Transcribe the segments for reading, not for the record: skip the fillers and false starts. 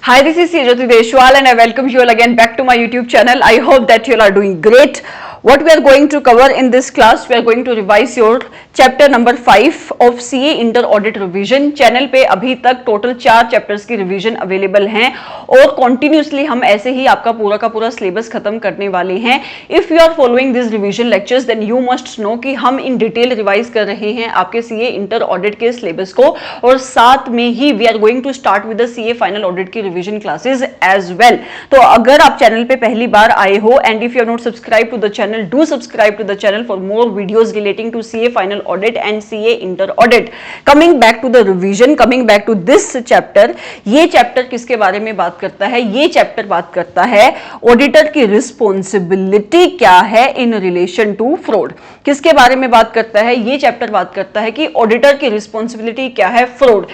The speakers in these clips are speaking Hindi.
Hi, this is Jyoti Deshwal and I welcome you all again back to my YouTube channel. I hope that you all are doing great. What we are going to cover in this class, we are going to revise your chapter number 5 of CA Inter Audit Revision. Channel पे अभी तक टोटल 4 चैप्टर्स की रिवीजन अवेलेबल हैं और कॉन्टिन्यूसली हम ऐसे ही आपका पूरा का पूरा सिलेबस खत्म करने वाले हैं. If you are following this revision lectures then you must know कि हम इन डिटेल रिवाइज कर रहे हैं आपके CA इंटर ऑडिट के सिलेबस को और साथ में ही we are going to start with the CA final audit की रिवीजन क्लासेस एज वेल. तो अगर आप चैनल पे पहली बार आए हो and if you are not subscribe to the channel, do subscribe to the channel for more videos relating to CA final audit and CA inter audit. Coming back to the revision, coming back to this chapter, ये चैप्टर किसके बारे में बात करता है? ये चैप्टर बात करता है ऑडिटर की रिस्पॉन्सिबिलिटी क्या है इन रिलेशन टू फ्रॉड. किसके बारे में बात करता है? ये चैप्टर बात करता है कि ऑडिटर की रिस्पॉन्सिबिलिटी क्या है फ्रॉड.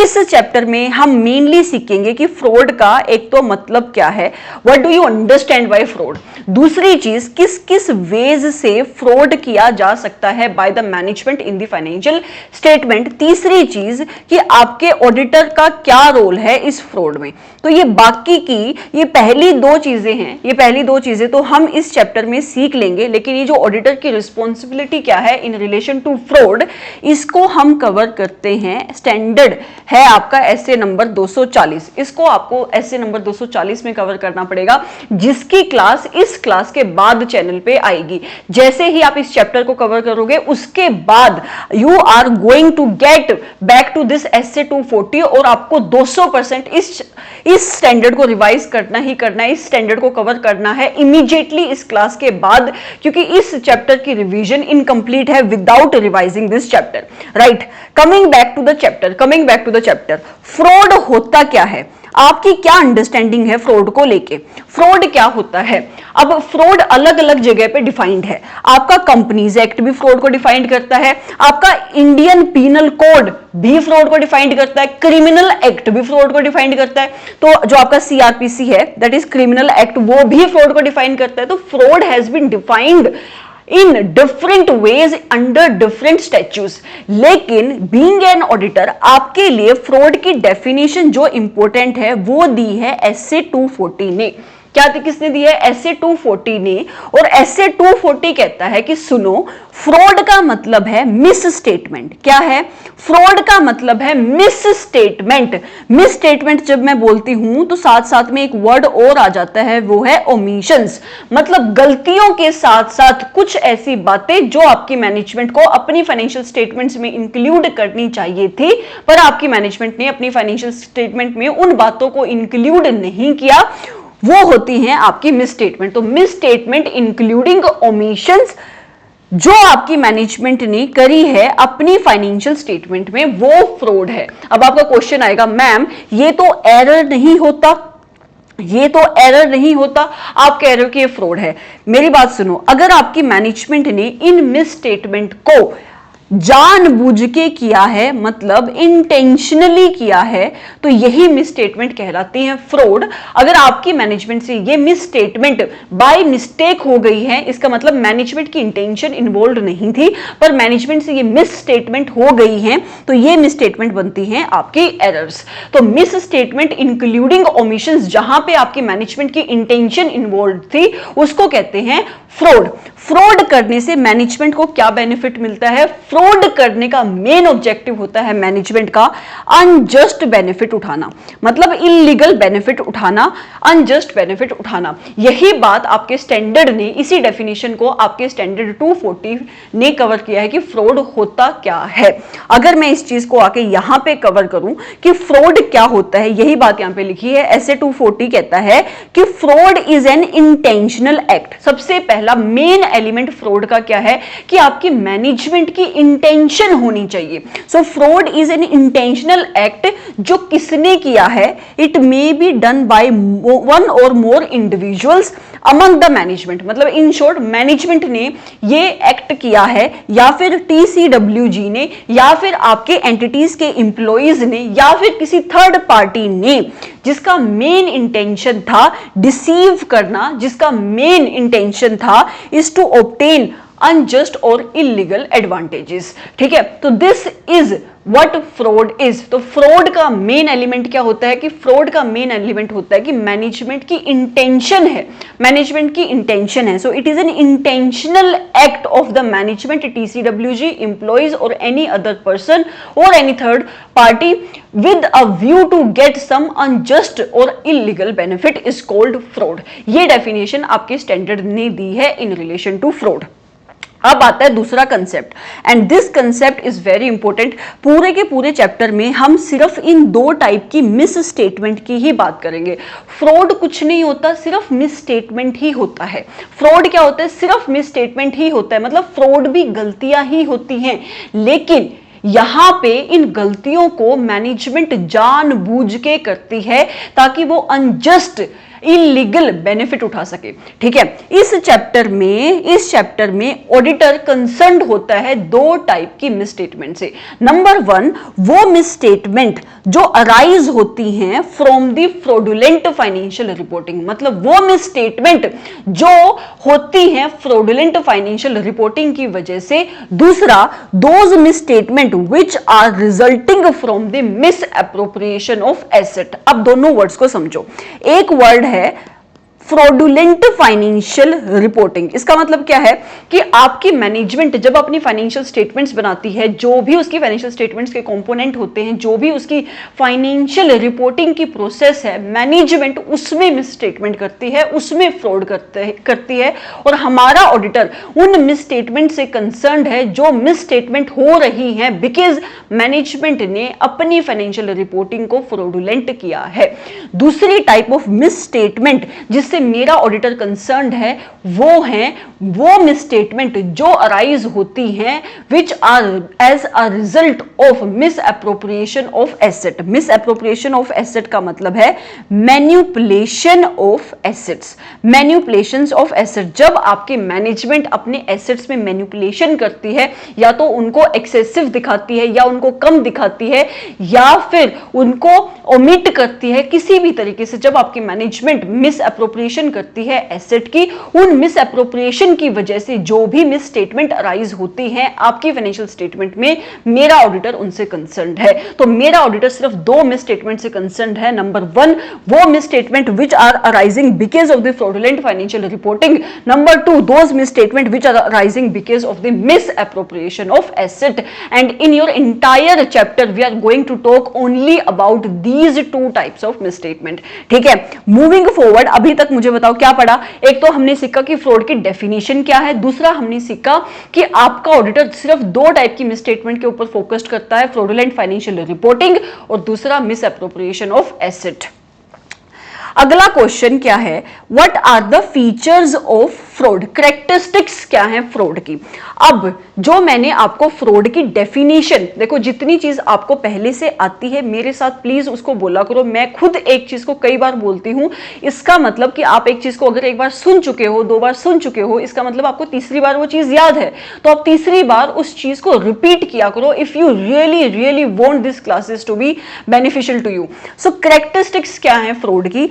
इस चैप्टर में हम मेनली सीखेंगे कि फ्रॉड का एक तो मतलब क्या है, what do you understand by fraud. दूसरी चीज किस किस वेज से फ्रॉड किया जा सकता है bye the management in the financial statement. तीसरी चीज कि आपके ऑडिटर का क्या रोल है इस फ्रॉड में. तो ये बाकी की ये पहली दो चीजें हैं, ये पहली दो चीजें तो हम इस चैप्टर में सीख लेंगे, लेकिन ये जो ऑडिटर की रिस्पॉन्सिबिलिटी क्या है इन रिलेशन टू फ्रॉड, इसको हम कवर करते हैं. स्टैंडर्ड है आपका एसए नंबर 240, इसको आपको एसए नंबर 240 में कवर करना पड़ेगा, जिसकी क्लास इस क्लास के बाद चैनल पे आएगी. जैसे ही आप इस चैप्टर को कवर करोगे उसके बाद you are going to get back to this SA 240 और आपको 200% इस स्टैंडर्ड को रिवाइज करना ही करना है, इस स्टैंडर्ड को कवर करना है इमीडिएटली इस क्लास के बाद, क्योंकि इस चैप्टर की रिवीजन इनकंप्लीट है without revising this chapter. Right, coming back to the chapter, fraud होता क्या है, आपकी क्या अंडरस्टैंडिंग है फ्रॉड को लेके. फ्रॉड क्या होता है? अब फ्रॉड अलग अलग जगह पे डिफाइंड है. आपका कंपनीज एक्ट भी फ्रॉड को डिफाइंड करता है, आपका इंडियन पीनल कोड भी फ्रॉड को डिफाइंड करता है, क्रिमिनल एक्ट भी फ्रॉड को डिफाइंड करता है. तो जो आपका सीआरपीसी है दैट इज क्रिमिनल एक्ट, वो भी फ्रॉड को डिफाइन करता है. तो fraud has been defined in different ways under different statutes. लेकिन बीइंग एन ऑडिटर आपके लिए फ्रॉड की डेफिनेशन जो इंपॉर्टेंट है वो दी है एसए 240 ने. क्या किसने दी है? एसए 240 ने. और एसए 240 कहता है कि सुनो, फ्रॉड का मतलब है मिस स्टेटमेंट. क्या है? फ्रॉड का मतलब है मिस स्टेटमेंट. मिस स्टेटमेंट जब मैं बोलती हूं तो साथ साथ में एक वर्ड और आ जाता है, वो है ओमिशंस. मतलब गलतियों के साथ साथ कुछ ऐसी बातें जो आपकी मैनेजमेंट को अपनी फाइनेंशियल स्टेटमेंट्स में इंक्लूड करनी चाहिए थी, पर आपकी मैनेजमेंट ने अपनी फाइनेंशियल स्टेटमेंट में उन बातों को इंक्लूड नहीं किया, वो होती हैं आपकी मिस स्टेटमेंट. तो मिस स्टेटमेंट इंक्लूडिंग ओमिशंस जो आपकी मैनेजमेंट ने करी है अपनी फाइनेंशियल स्टेटमेंट में, वो फ्रॉड है. अब आपका क्वेश्चन आएगा, मैम ये तो एरर नहीं होता, ये तो एरर नहीं होता, आप कह रहे हो कि ये फ्रॉड है. मेरी बात सुनो, अगर आपकी मैनेजमेंट ने इन मिस स्टेटमेंट को जानबूझ के किया है, मतलब इंटेंशनली किया है, तो यही मिस स्टेटमेंट कहलाती है फ्रॉड. अगर आपकी मैनेजमेंट से ये मिस स्टेटमेंट बाय मिस्टेक हो गई है, इसका मतलब मैनेजमेंट की इंटेंशन इन्वॉल्व नहीं थी, पर मैनेजमेंट से ये मिस स्टेटमेंट हो गई है, तो ये मिस स्टेटमेंट बनती है आपकी एरर्स. तो मिस स्टेटमेंट इंक्लूडिंग ओमिशंस जहां पे आपकी मैनेजमेंट की इंटेंशन इन्वॉल्व थी उसको कहते हैं फ्रॉड. फ्रॉड करने से मैनेजमेंट को क्या बेनिफिट मिलता है? फ्रॉड करने का मेन ऑब्जेक्टिव होता है मैनेजमेंट का अनजस्ट बेनिफिट उठाना, मतलब इलीगल बेनिफिट उठाना, अनजस्ट बेनिफिट उठाना. यही बात आपके स्टैंडर्ड ने, इसी डेफिनेशन को आपके स्टैंडर्ड 240 ने कवर किया है कि फ्रॉड होता क्या है. अगर मैं इस चीज को आके यहां पे कवर करूं कि फ्रॉड क्या होता है, यही बात यहां पे लिखी है. एसए 240 कहता है कि fraud is an intentional act. सबसे पहला मेन एलिमेंट फ्रॉड का क्या है कि आपकी मैनेजमेंट की इंटेंशन होनी चाहिए. So fraud is an intentional act. जो किसने किया है? It may be done by one और more individuals among the management. मतलब इन शॉर्ट मैनेजमेंट ने ये एक्ट किया है, या फिर टीसीडब्ल्यूजी ने, या फिर आपके एंटिटीज के एम्प्लॉइज ने, या फिर किसी थर्ड पार्टी ने, जिसका मेन इंटेंशन था डिसीव करना, जिसका मेन इंटेंशन था इज टू ऑब्टेन अनजस्ट और इलीगल एडवांटेजेस। ठीक है, तो this is what fraud is. तो फ्रॉड का मेन एलिमेंट क्या होता है कि फ्रॉड का मेन एलिमेंट होता है कि मैनेजमेंट की इंटेंशन है, मैनेजमेंट की इंटेंशन है। So it is an intentional act of the management, TCWG, employees और एनी अदर पर्सन और any third party with a view to get some unjust और illegal benefit is called fraud। ये डेफिनेशन आपके स्टैंडर्ड ने दी है इन रिलेशन टू फ्रॉड। अब आता है दूसरा concept, and this concept is very important. पूरे के पूरे चैप्टर में हम सिर्फ इन दो टाइप की मिस स्टेटमेंट की ही बात करेंगे। फ्रॉड कुछ नहीं होता, सिर्फ मिस स्टेटमेंट ही होता है। फ्रॉड क्या होता है? सिर्फ मिस स्टेटमेंट ही होता है, मतलब फ्रॉड भी गलतियां ही होती हैं, लेकिन यहां पे इन गलतियों को मैनेजमेंट जानबूझ के करती है ताकि वो अनजस्ट इलीगल बेनिफिट उठा सके। ठीक है, इस चैप्टर में ऑडिटर कंसर्न्ड होता है दो टाइप की मिसस्टेटमेंट से। नंबर वन, वो मिसस्टेटमेंट जो अराइज होती हैं from the fraudulent financial reporting, मतलब वो मिसस्टेटमेंट जो होती हैं फ्रॉडुलेंट फाइनेंशियल रिपोर्टिंग की वजह से। दूसरा, those misstatement which are resulting from the misappropriation of asset. अब दोनों वर्ड्स को समझो। एक वर्ड है फ्रॉडुलेंट फाइनेंशियल रिपोर्टिंग। इसका मतलब क्या है कि आपकी मैनेजमेंट जब अपनी फाइनेंशियल स्टेटमेंट्स बनाती है, जो भी उसकी फाइनेंशियल स्टेटमेंट्स के कंपोनेंट होते हैं, जो भी उसकी फाइनेंशियल रिपोर्टिंग की प्रोसेस है, मैनेजमेंट उसमें मिस स्टेटमेंट करती है, उसमें फ्रॉड करती है। और हमारा ऑडिटर उन मिस स्टेटमेंट से कंसर्न्ड है जो मिस स्टेटमेंट हो रही हैं बिकॉज मैनेजमेंट ने अपनी फाइनेंशियल रिपोर्टिंग को फ्रॉडुलेंट किया है। दूसरी टाइप ऑफ मिस स्टेटमेंट जिससे मेरा ऑडिटर कंसर्न्ड है वो मिसस्टेटमेंट जो अराइज होती हैं which are as a result of misappropriation of asset. Misappropriation of asset का मतलब है manipulation of assets. Manipulations of asset, जब आपके मैनेजमेंट अपने एसेट्स में मैन्युपुलेशन करती है, या तो उनको एक्सेसिव दिखाती है, या उनको कम दिखाती है, या फिर उनको ओमिट करती है, किसी भी तरीके से जब आपकी मैनेजमेंट मिस एप्रोप्रिएशन करती है एसेट की, उन मिस एप्रोप्रिएशन की वजह से जो भी मिस स्टेटमेंट अराइज होती हैं आपकी फाइनेंशियल स्टेटमेंट में, मेरा ऑडिटर उनसे कंसर्न्ड है। तो मेरा ऑडिटर सिर्फ दो मिस स्टेटमेंट से कंसर्न्ड है। नंबर वन, वो misstatement which are arising because of the fraudulent financial reporting. Number two, those misstatement which are arising because of the misappropriation of asset. And in your entire chapter we are going to talk only about these two types of misstatement. ठीक है, मूविंग फॉरवर्ड, अभी तक मुझे बताओ क्या पढ़ा। एक तो हमने सीखा कि फ्रॉड की डेफिनेशन क्या है, दूसरा हमने सीखा कि आपका ऑडिटर सिर्फ दो टाइप की मिसस्टेटमेंट के ऊपर फोकस्ड करता है, फ्रॉडुलेंट फाइनेंशियल रिपोर्टिंग और दूसरा मिस एप्रोप्रिएशन ऑफ एसेट। अगला क्वेश्चन क्या है, what are the features of fraud, characteristics क्या है फ्रॉड की। अब जो मैंने आपको फ्रॉड की डेफिनेशन, देखो जितनी चीज आपको पहले से आती है मेरे साथ प्लीज उसको बोला करो। मैं खुद एक चीज को कई बार बोलती हूं, इसका मतलब कि आप एक चीज को अगर एक बार सुन चुके हो, दो बार सुन चुके हो, इसका मतलब आपको तीसरी बार वो चीज याद है, तो आप तीसरी बार उस चीज को रिपीट किया करो if you really want this classes to be beneficial to you. So characteristics क्या है फ्रॉड की,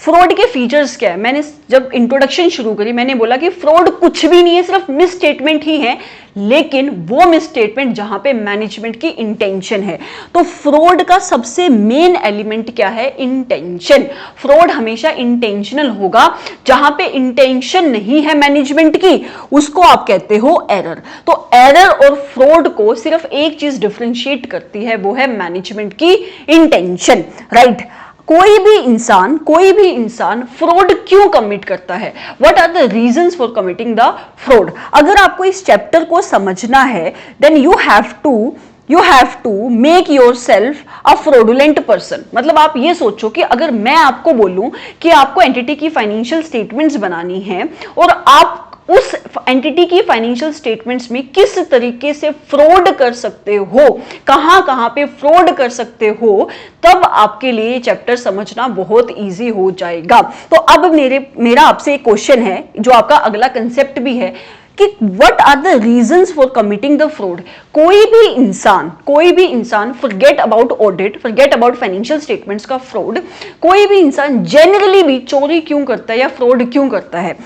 फ्रॉड के फीचर्स क्या है। मैंने जब इंट्रोडक्शन शुरू करी मैंने बोला कि फ्रॉड कुछ भी नहीं है, सिर्फ मिस स्टेटमेंट ही है, लेकिन वो मिस स्टेटमेंट जहां पे मैनेजमेंट की इंटेंशन है। तो फ्रॉड का सबसे मेन एलिमेंट क्या है, इंटेंशन। फ्रॉड हमेशा इंटेंशनल होगा, जहां पे इंटेंशन नहीं है मैनेजमेंट की उसको आप कहते हो एरर। तो एरर और फ्रॉड को सिर्फ एक चीज डिफरेंशिएट करती है, वो है मैनेजमेंट की इंटेंशन, राइट। कोई भी इंसान फ्रॉड क्यों कमिट करता है, what are the reasons for committing the fraud. अगर आपको इस चैप्टर को समझना है then you have to make yourself a fraudulent person. मतलब आप ये सोचो कि अगर मैं आपको बोलूं कि आपको एंटिटी की फाइनेंशियल स्टेटमेंट्स बनानी है और आप उस एंटिटी की फाइनेंशियल स्टेटमेंट्स में किस तरीके से फ्रॉड कर सकते हो, कहां पे फ्रॉड कर सकते हो, तब आपके लिए चैप्टर समझना बहुत इजी हो जाएगा। तो अब मेरा आपसे एक क्वेश्चन है जो आपका अगला कंसेप्ट भी है कि what are the reasons for committing the fraud. कोई भी इंसान forget about audit, forget about financial statements का फ्रॉड, कोई भी इंसान जनरली भी चोरी क्यों करता है या फ्रॉड क्यों करता है।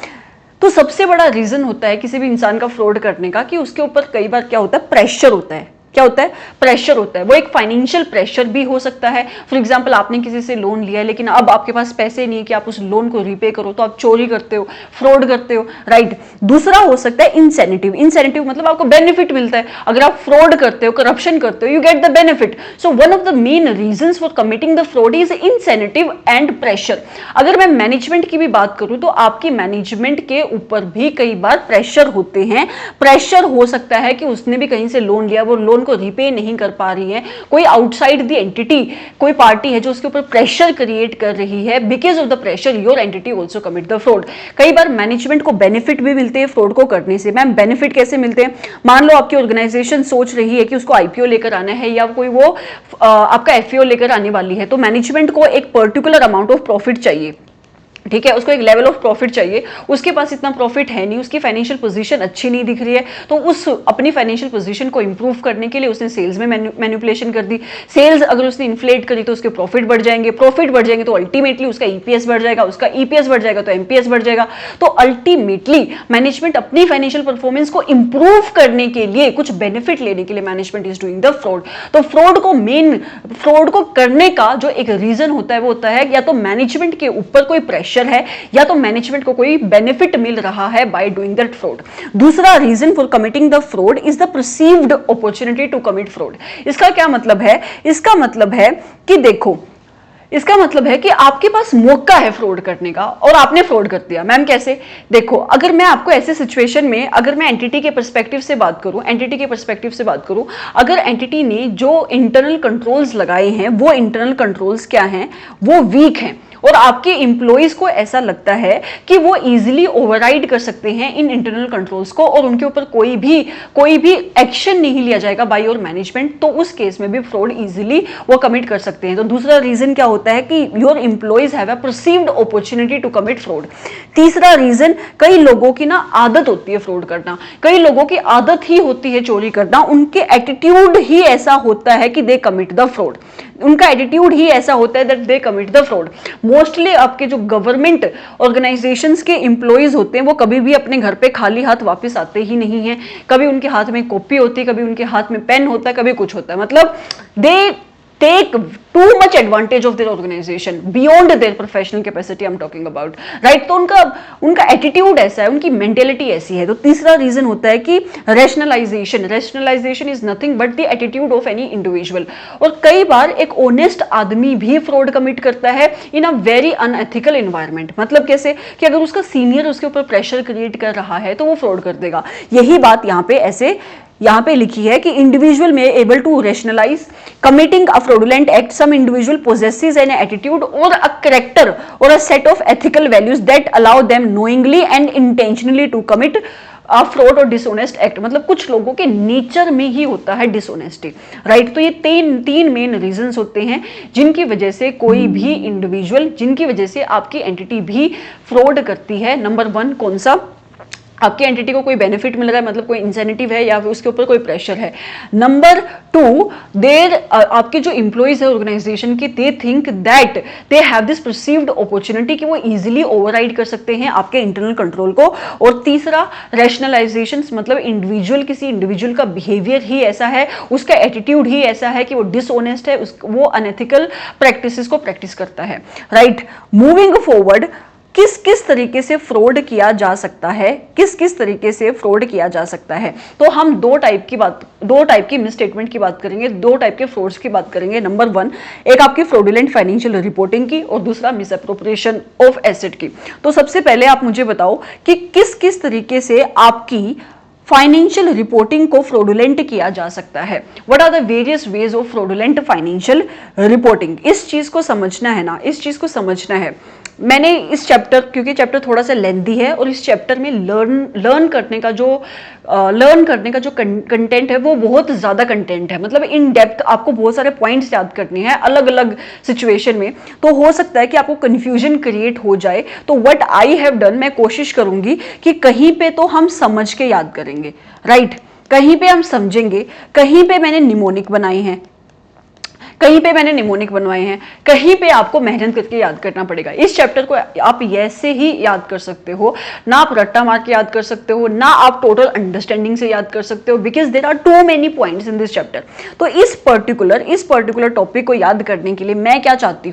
तो सबसे बड़ा रीजन होता है किसी भी इंसान का फ्रॉड करने का कि उसके ऊपर कई बार क्या होता है, प्रेशर होता है। क्या होता है, प्रेशर होता है। वो एक फाइनेंशियल प्रेशर भी हो सकता है। फॉर एग्जांपल आपने किसी से लोन लिया है लेकिन अब आपके पास पैसे नहीं है कि आप उस लोन को रीपे करो, तो आप चोरी करते हो, फ्रॉड करते हो, राइट। दूसरा हो सकता है इंसेंटिव। इंसेंटिव मतलब आपको बेनिफिट मिलता है। अगर आप फ्रॉड करते हो, करप्शन करते हो, you get the benefit. So one of the main reasons for committing the fraud is incentive and pressure. अगर मैं मैनेजमेंट की भी बात करूं तो आपकी मैनेजमेंट के ऊपर भी कई बार प्रेशर होते हैं। प्रेशर हो सकता है कि उसने भी कहीं से लोन लिया, वो लोन को रीपे नहीं कर पा रही है, कोई आउटसाइड द एंटिटी, कोई पार्टी है जो उसके ऊपर प्रेशर क्रिएट कर रही है। Because of the pressure your entity also commit the fraud. कई बार मैनेजमेंट को बेनिफिट भी मिलते हैं फ्रॉड को करने से। मैम बेनिफिट कैसे मिलते हैं? मान लो आपकी ऑर्गेनाइजेशन सोच रही है कि उसको आईपीओ लेकर आना है या कोई वो आपका एफईओ लेकर आने वाली है, तो मैनेजमेंट को एक पर्टिकुलर अमाउंट ऑफ प्रॉफिट चाहिए, ठीक है, उसको एक लेवल ऑफ प्रॉफिट चाहिए। उसके पास इतना प्रॉफिट है नहीं, उसकी फाइनेंशियल पोजीशन अच्छी नहीं दिख रही है, तो उस अपनी फाइनेंशियल पोजीशन को इंप्रूव करने के लिए उसने सेल्स में मैनिपुलेशन कर दी। सेल्स अगर उसने इन्फ्लेट करी तो उसके प्रॉफिट बढ़ जाएंगे, प्रॉफिट बढ़ जाएंगे तो अल्टीमेटली उसका ईपीएस बढ़ जाएगा, उसका ईपीएस बढ़ जाएगा तो एमपीएस बढ़ जाएगा। तो अल्टीमेटली मैनेजमेंट अपनी फाइनेंशियल परफॉर्मेंस को इंप्रूव करने के लिए, कुछ बेनिफिट लेने के लिए management is doing the fraud. तो फ्रॉड को करने का जो एक रीजन होता है वो होता है या तो मैनेजमेंट के ऊपर कोई प्रेशर है या तो मैनेजमेंट को कोई बेनिफिट मिल रहा है बाय डूइंग दैट फ्रॉड। दूसरा reason for committing the fraud is the perceived opportunity to commit fraud. इसका क्या मतलब है? इसका मतलब है कि देखो, इसका मतलब है कि आपके पास मौका है फ्रॉड करने का और आपने फ्रॉड कर दिया। मैम कैसे? देखो, अगर मैं आपको ऐसे सिचुएशन में, अगर मैं एंटिटी के पर्सपेक्टिव से बात करूं, अगर एंटिटी ने जो इंटरनल कंट्रोल्स लगाए हैं वो इंटरनल कंट्रोल्स क्या हैं? वो वीक हैं और आपके एम्प्लॉइज को ऐसा लगता है कि वो इजीली ओवरराइड कर सकते हैं इन इंटरनल कंट्रोल्स को और उनके ऊपर कोई भी एक्शन नहीं लिया जाएगा बाय योर मैनेजमेंट, तो उस केस में भी फ्रॉड इजीली वो कमिट कर सकते हैं। तो दूसरा रीजन क्या होता है कि your employees have a perceived opportunity to commit fraud. तीसरा रीजन, कई लोगों की ना आदत होती है फ्रॉड करना, कई लोगों की आदत ही होती है चोरी करना, उनके एटीट्यूड ही ऐसा होता है कि दे कमिट द फ्रॉड। उनका एटीट्यूड ही ऐसा होता है that they commit the fraud. Mostly आपके जो गवर्नमेंट ऑर्गेनाइजेशंस के एम्प्लॉइज होते हैं वो कभी भी अपने घर पे खाली हाथ वापस आते ही नहीं हैं। कभी उनके हाथ में कॉपी होती है, कभी उनके हाथ में पेन होता है, कभी कुछ होता है। मतलब दे take too much advantage of their organization beyond their professional capacity I'm talking about, right? तो उनका एटीट्यूड ऐसा है, उनकी मेंटेलिटी ऐसी है। तो तीसरा रीजन होता है कि rationalisation is nothing but the attitude of any individual. और कई बार एक ऑनेस्ट आदमी भी फ्रॉड कमिट करता है इन अ वेरी अनएथिकल एनवायरनमेंट। मतलब कैसे? कि अगर उसका सीनियर उसके ऊपर प्रेशर क्रिएट कर रहा है तो वो फ्रॉड कर देगा। यही बात यहाँ पे लिखी है कि इंडिविजुअल में able to rationalise committing a fraudulent act, some individual possesses an attitude or a character or a set of ethical values that allow them knowingly and intentionally to commit fraud और डिसऑनेस्ट एक्ट। मतलब कुछ लोगों के नेचर में ही होता है डिसऑनेस्टी, राइट। तो ये तीन मेन रीजंस होते हैं जिनकी वजह से कोई भी इंडिविजुअल, जिनकी वजह से आपकी एंटिटी भी फ्रॉड करती है। नंबर 1 कौन सा? आपकी एंटिटी को कोई बेनिफिट मिल रहा है, मतलब कोई इंसेंटिव है या फिर उसके ऊपर कोई प्रेशर है। नंबर 2, आपके जो एम्प्लॉइज है ऑर्गेनाइजेशन के, they think that they have this perceived opportunity कि वो इजीली ओवरराइड कर सकते हैं आपके इंटरनल कंट्रोल को। और तीसरा, रैशनलाइजेशन, मतलब किसी इंडिविजुअल का बिहेवियर ही ऐसा है, उसका एटीट्यूड ही ऐसा है कि वो डिसऑनेस्ट है, वो अनएथिकल प्रैक्टिसेस को प्रैक्टिस करता है, राइट। मूविंग फॉरवर्ड, किस किस तरीके से फ्रॉड किया जा सकता है, किस तरीके से फ्रॉड किया जा सकता है? तो हम दो टाइप की मिसस्टेटमेंट की बात करेंगे, दो टाइप के फ्रॉड्स की बात करेंगे। नंबर 1, एक आपकी फ्रॉडुलेंट फाइनेंशियल रिपोर्टिंग की और दूसरा मिसअप्रोप्रिएशन ऑफ एसेट की। तो सबसे पहले आप मुझे बताओ कि किस तरीके से आपकी फाइनेंशियल रिपोर्टिंग को फ्रॉडुलेंट किया जा सकता है। What are the various ways of fraudulent financial reporting? इस चीज को समझना है ना, इस चीज को समझना है। मैंने इस चैप्टर, क्योंकि चैप्टर थोड़ा सा लेंथी है और इस चैप्टर में लर्न करने का जो कंटेंट है वो बहुत ज्यादा कंटेंट है। मतलब इन डेप्थ आपको बहुत सारे पॉइंट्स याद करने हैं अलग अलग सिचुएशन में। तो हो सकता है कि आपको कंफ्यूजन क्रिएट हो जाए। तो व्हाट आई हैव डन, मैं कोशिश करूंगी कि कहीं पे तो हम समझ के याद करेंगे, राइट। कहीं पे हम समझेंगे, कहीं पे मैंने निमोनिक बनाए हैं, कहीं पे मैंने निमोनिक बनवाए हैं, कहीं पे आपको मेहनत करके याद करना पड़ेगा। इस चैप्टर को आप ऐसे ही याद कर सकते हो, ना आप रट्टा मार के याद कर सकते हो, ना आप टोटल अंडरस्टैंडिंग से याद कर सकते हो, because there are too many points in this chapter. तो इस पर्टिकुलर टॉपिक को याद करने के लिए मैं क्या चाहती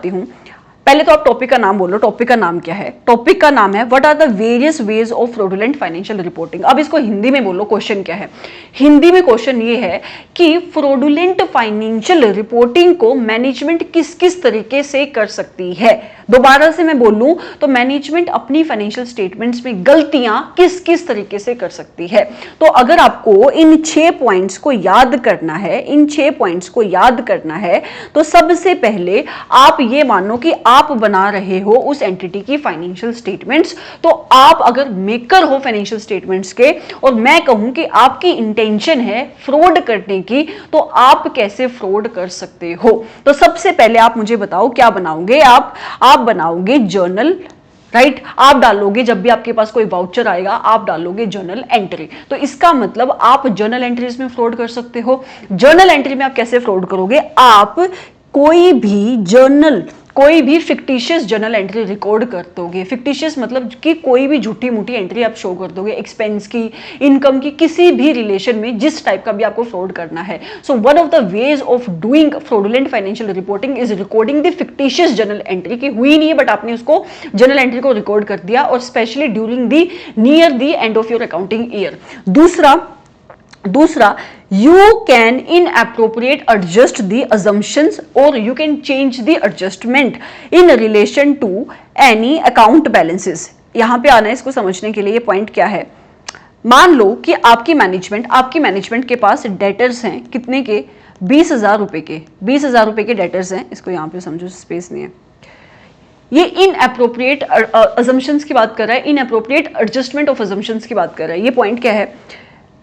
हूं, पहले तो आप टॉपिक का नाम बोलो। टॉपिक का नाम क्या है? टॉपिक का नाम है what are the various ways of fraudulent financial reporting. अब इसको हिंदी में बोलो, क्वेश्चन क्या है? हिंदी में क्वेश्चन ये है कि फ्रॉडुलेंट फाइनेंशियल रिपोर्टिंग को मैनेजमेंट किस किस तरीके से कर सकती है। दोबारा से मैं बोलूं तो मैनेजमेंट अपनी फाइनेंशियल स्टेटमेंट्स में गलतियां किस किस तरीके से कर सकती है। तो अगर आपको इन 6 पॉइंट्स को याद करना है, तो सबसे पहले आप ये मानो कि आप बना रहे हो उस एंटिटी की फाइनेंशियल स्टेटमेंट्स। तो आप अगर मेकर हो फाइनेंशियल स्टेटमेंट्स के, और मैं कहूं कि आपकी इंटेंशन है फ्रॉड करने की, तो आप कैसे फ्रॉड कर सकते हो? तो सबसे पहले आप मुझे बताओ क्या बनाओगे? आप बनाओगे जर्नल, राइट? आप डालोगे, जब भी आपके पास कोई वाउचर आएगा आप डालोगे जर्नल एंट्री। तो इसका मतलब आप जर्नल एंट्रीज में फ्रॉड कर सकते हो। जर्नल एंट्री में आप कैसे फ्रॉड करोगे? आप कोई भी फिक्टिशियस जर्नल एंट्री रिकॉर्ड कर दोगे। फिक्टिशियस मतलब कि कोई भी झूठी मूठी एंट्री आप शो कर दोगे, एक्सपेंस की, इनकम की, किसी भी रिलेशन में जिस टाइप का भी आपको फ्रॉड करना है। So one of the ways of doing fraudulent financial reporting is recording the fictitious journal entry, की हुई नहीं है बट आपने उसको जर्नल एंट्री को रिकॉर्ड कर दिया, और specially during the near the end of your accounting year. दूसरा, you can inappropriate adjust the assumptions or you can change the adjustment in relation to any account balances। यहां पे आना है इसको समझने के लिए। ये पॉइंट क्या है? मान लो कि आपकी मैनेजमेंट के पास डेटर्स हैं, कितने के? 20,000 रुपए के। 20,000 रुपए के डेटर्स हैं। इसको यहां पे समझो, स्पेस नहीं है। ये इनएप्रोप्रिएट असम्पशंस की बात कर रहा है, इनएप्रोप्रिएट एडजस्टमेंट ऑफ असम्पशंस की बात कर रहा है। ये पॉइंट क्या है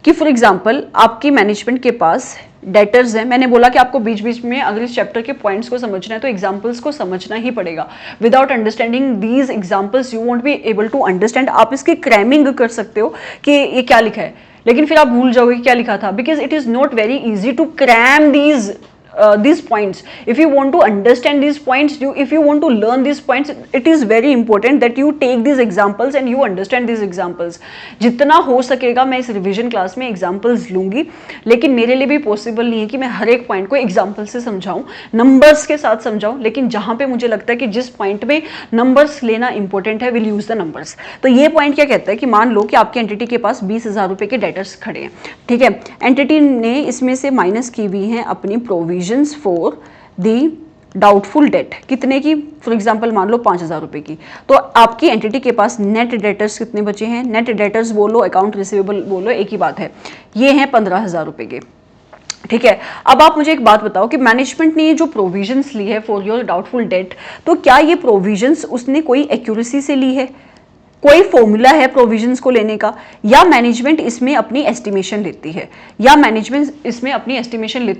कि फॉर एग्जाम्पल आपकी मैनेजमेंट के पास डेटर्स हैं। मैंने बोला कि आपको बीच बीच में अगर इस चैप्टर के पॉइंट्स को समझना है तो एग्जाम्पल्स को समझना ही पड़ेगा। Without understanding these examples you won't be able to understand. आप इसकी क्रैमिंग कर सकते हो कि ये क्या लिखा है, लेकिन फिर आप भूल जाओगे क्या लिखा था, because it is not very easy to cram these points. If you want to understand these points, if you want to learn these points, it is very important that you take these examples and you understand these examples. जितना हो सकेगा मैं इस रिवीजन क्लास में एग्जाम्पल्स लूंगी, लेकिन मेरे लिए भी पॉसिबल नहीं है कि मैं हर एक पॉइंट को एग्जाम्पल से समझाऊं, नंबर्स के साथ समझाऊं। लेकिन जहां पे मुझे लगता है कि जिस पॉइंट में नंबर्स लेना इंपॉर्टेंट है, विल यूज द नंबर्स। तो ये पॉइंट क्या कहता है कि मान लो कि आपकी एंटिटी के पास 20,000 रुपए के डेटर्स खड़े हैं, ठीक है। एंटिटी ने इसमें से माइनस की हुई है अपनी provision for the doubtful debt, कितने की? फॉर एग्जांपल मान लो 5,000 रुपए की। तो आपकी एंटिटी के पास नेट डेटर्स कितने बचे हैं? नेट डेटर्स बोलो, अकाउंट रिसीवेबल बोलो, एक ही बात है। ये हैं 15,000 रुपए के, ठीक है। अब आप मुझे एक बात बताओ कि मैनेजमेंट ने ये जो प्रोविजंस ली है फॉर योर डाउटफुल डेट, तो क्या ये प्रोविजंस उसने कोई एक्यूरेसी से ली है? कोई फॉर्मूला है प्रोविजंस को लेने का, या मैनेजमेंट इसमें अपनी एस्टिमेशन लेती है?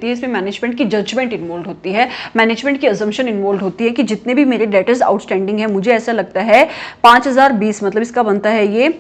इसमें मैनेजमेंट की जजमेंट इन्वॉल्व होती है, मैनेजमेंट की अजम्पशन इन्वॉल्व होती है कि जितने भी मेरे डेटर्स आउटस्टैंडिंग है, मुझे ऐसा लगता है 5,020 मतलब इसका बनता है ये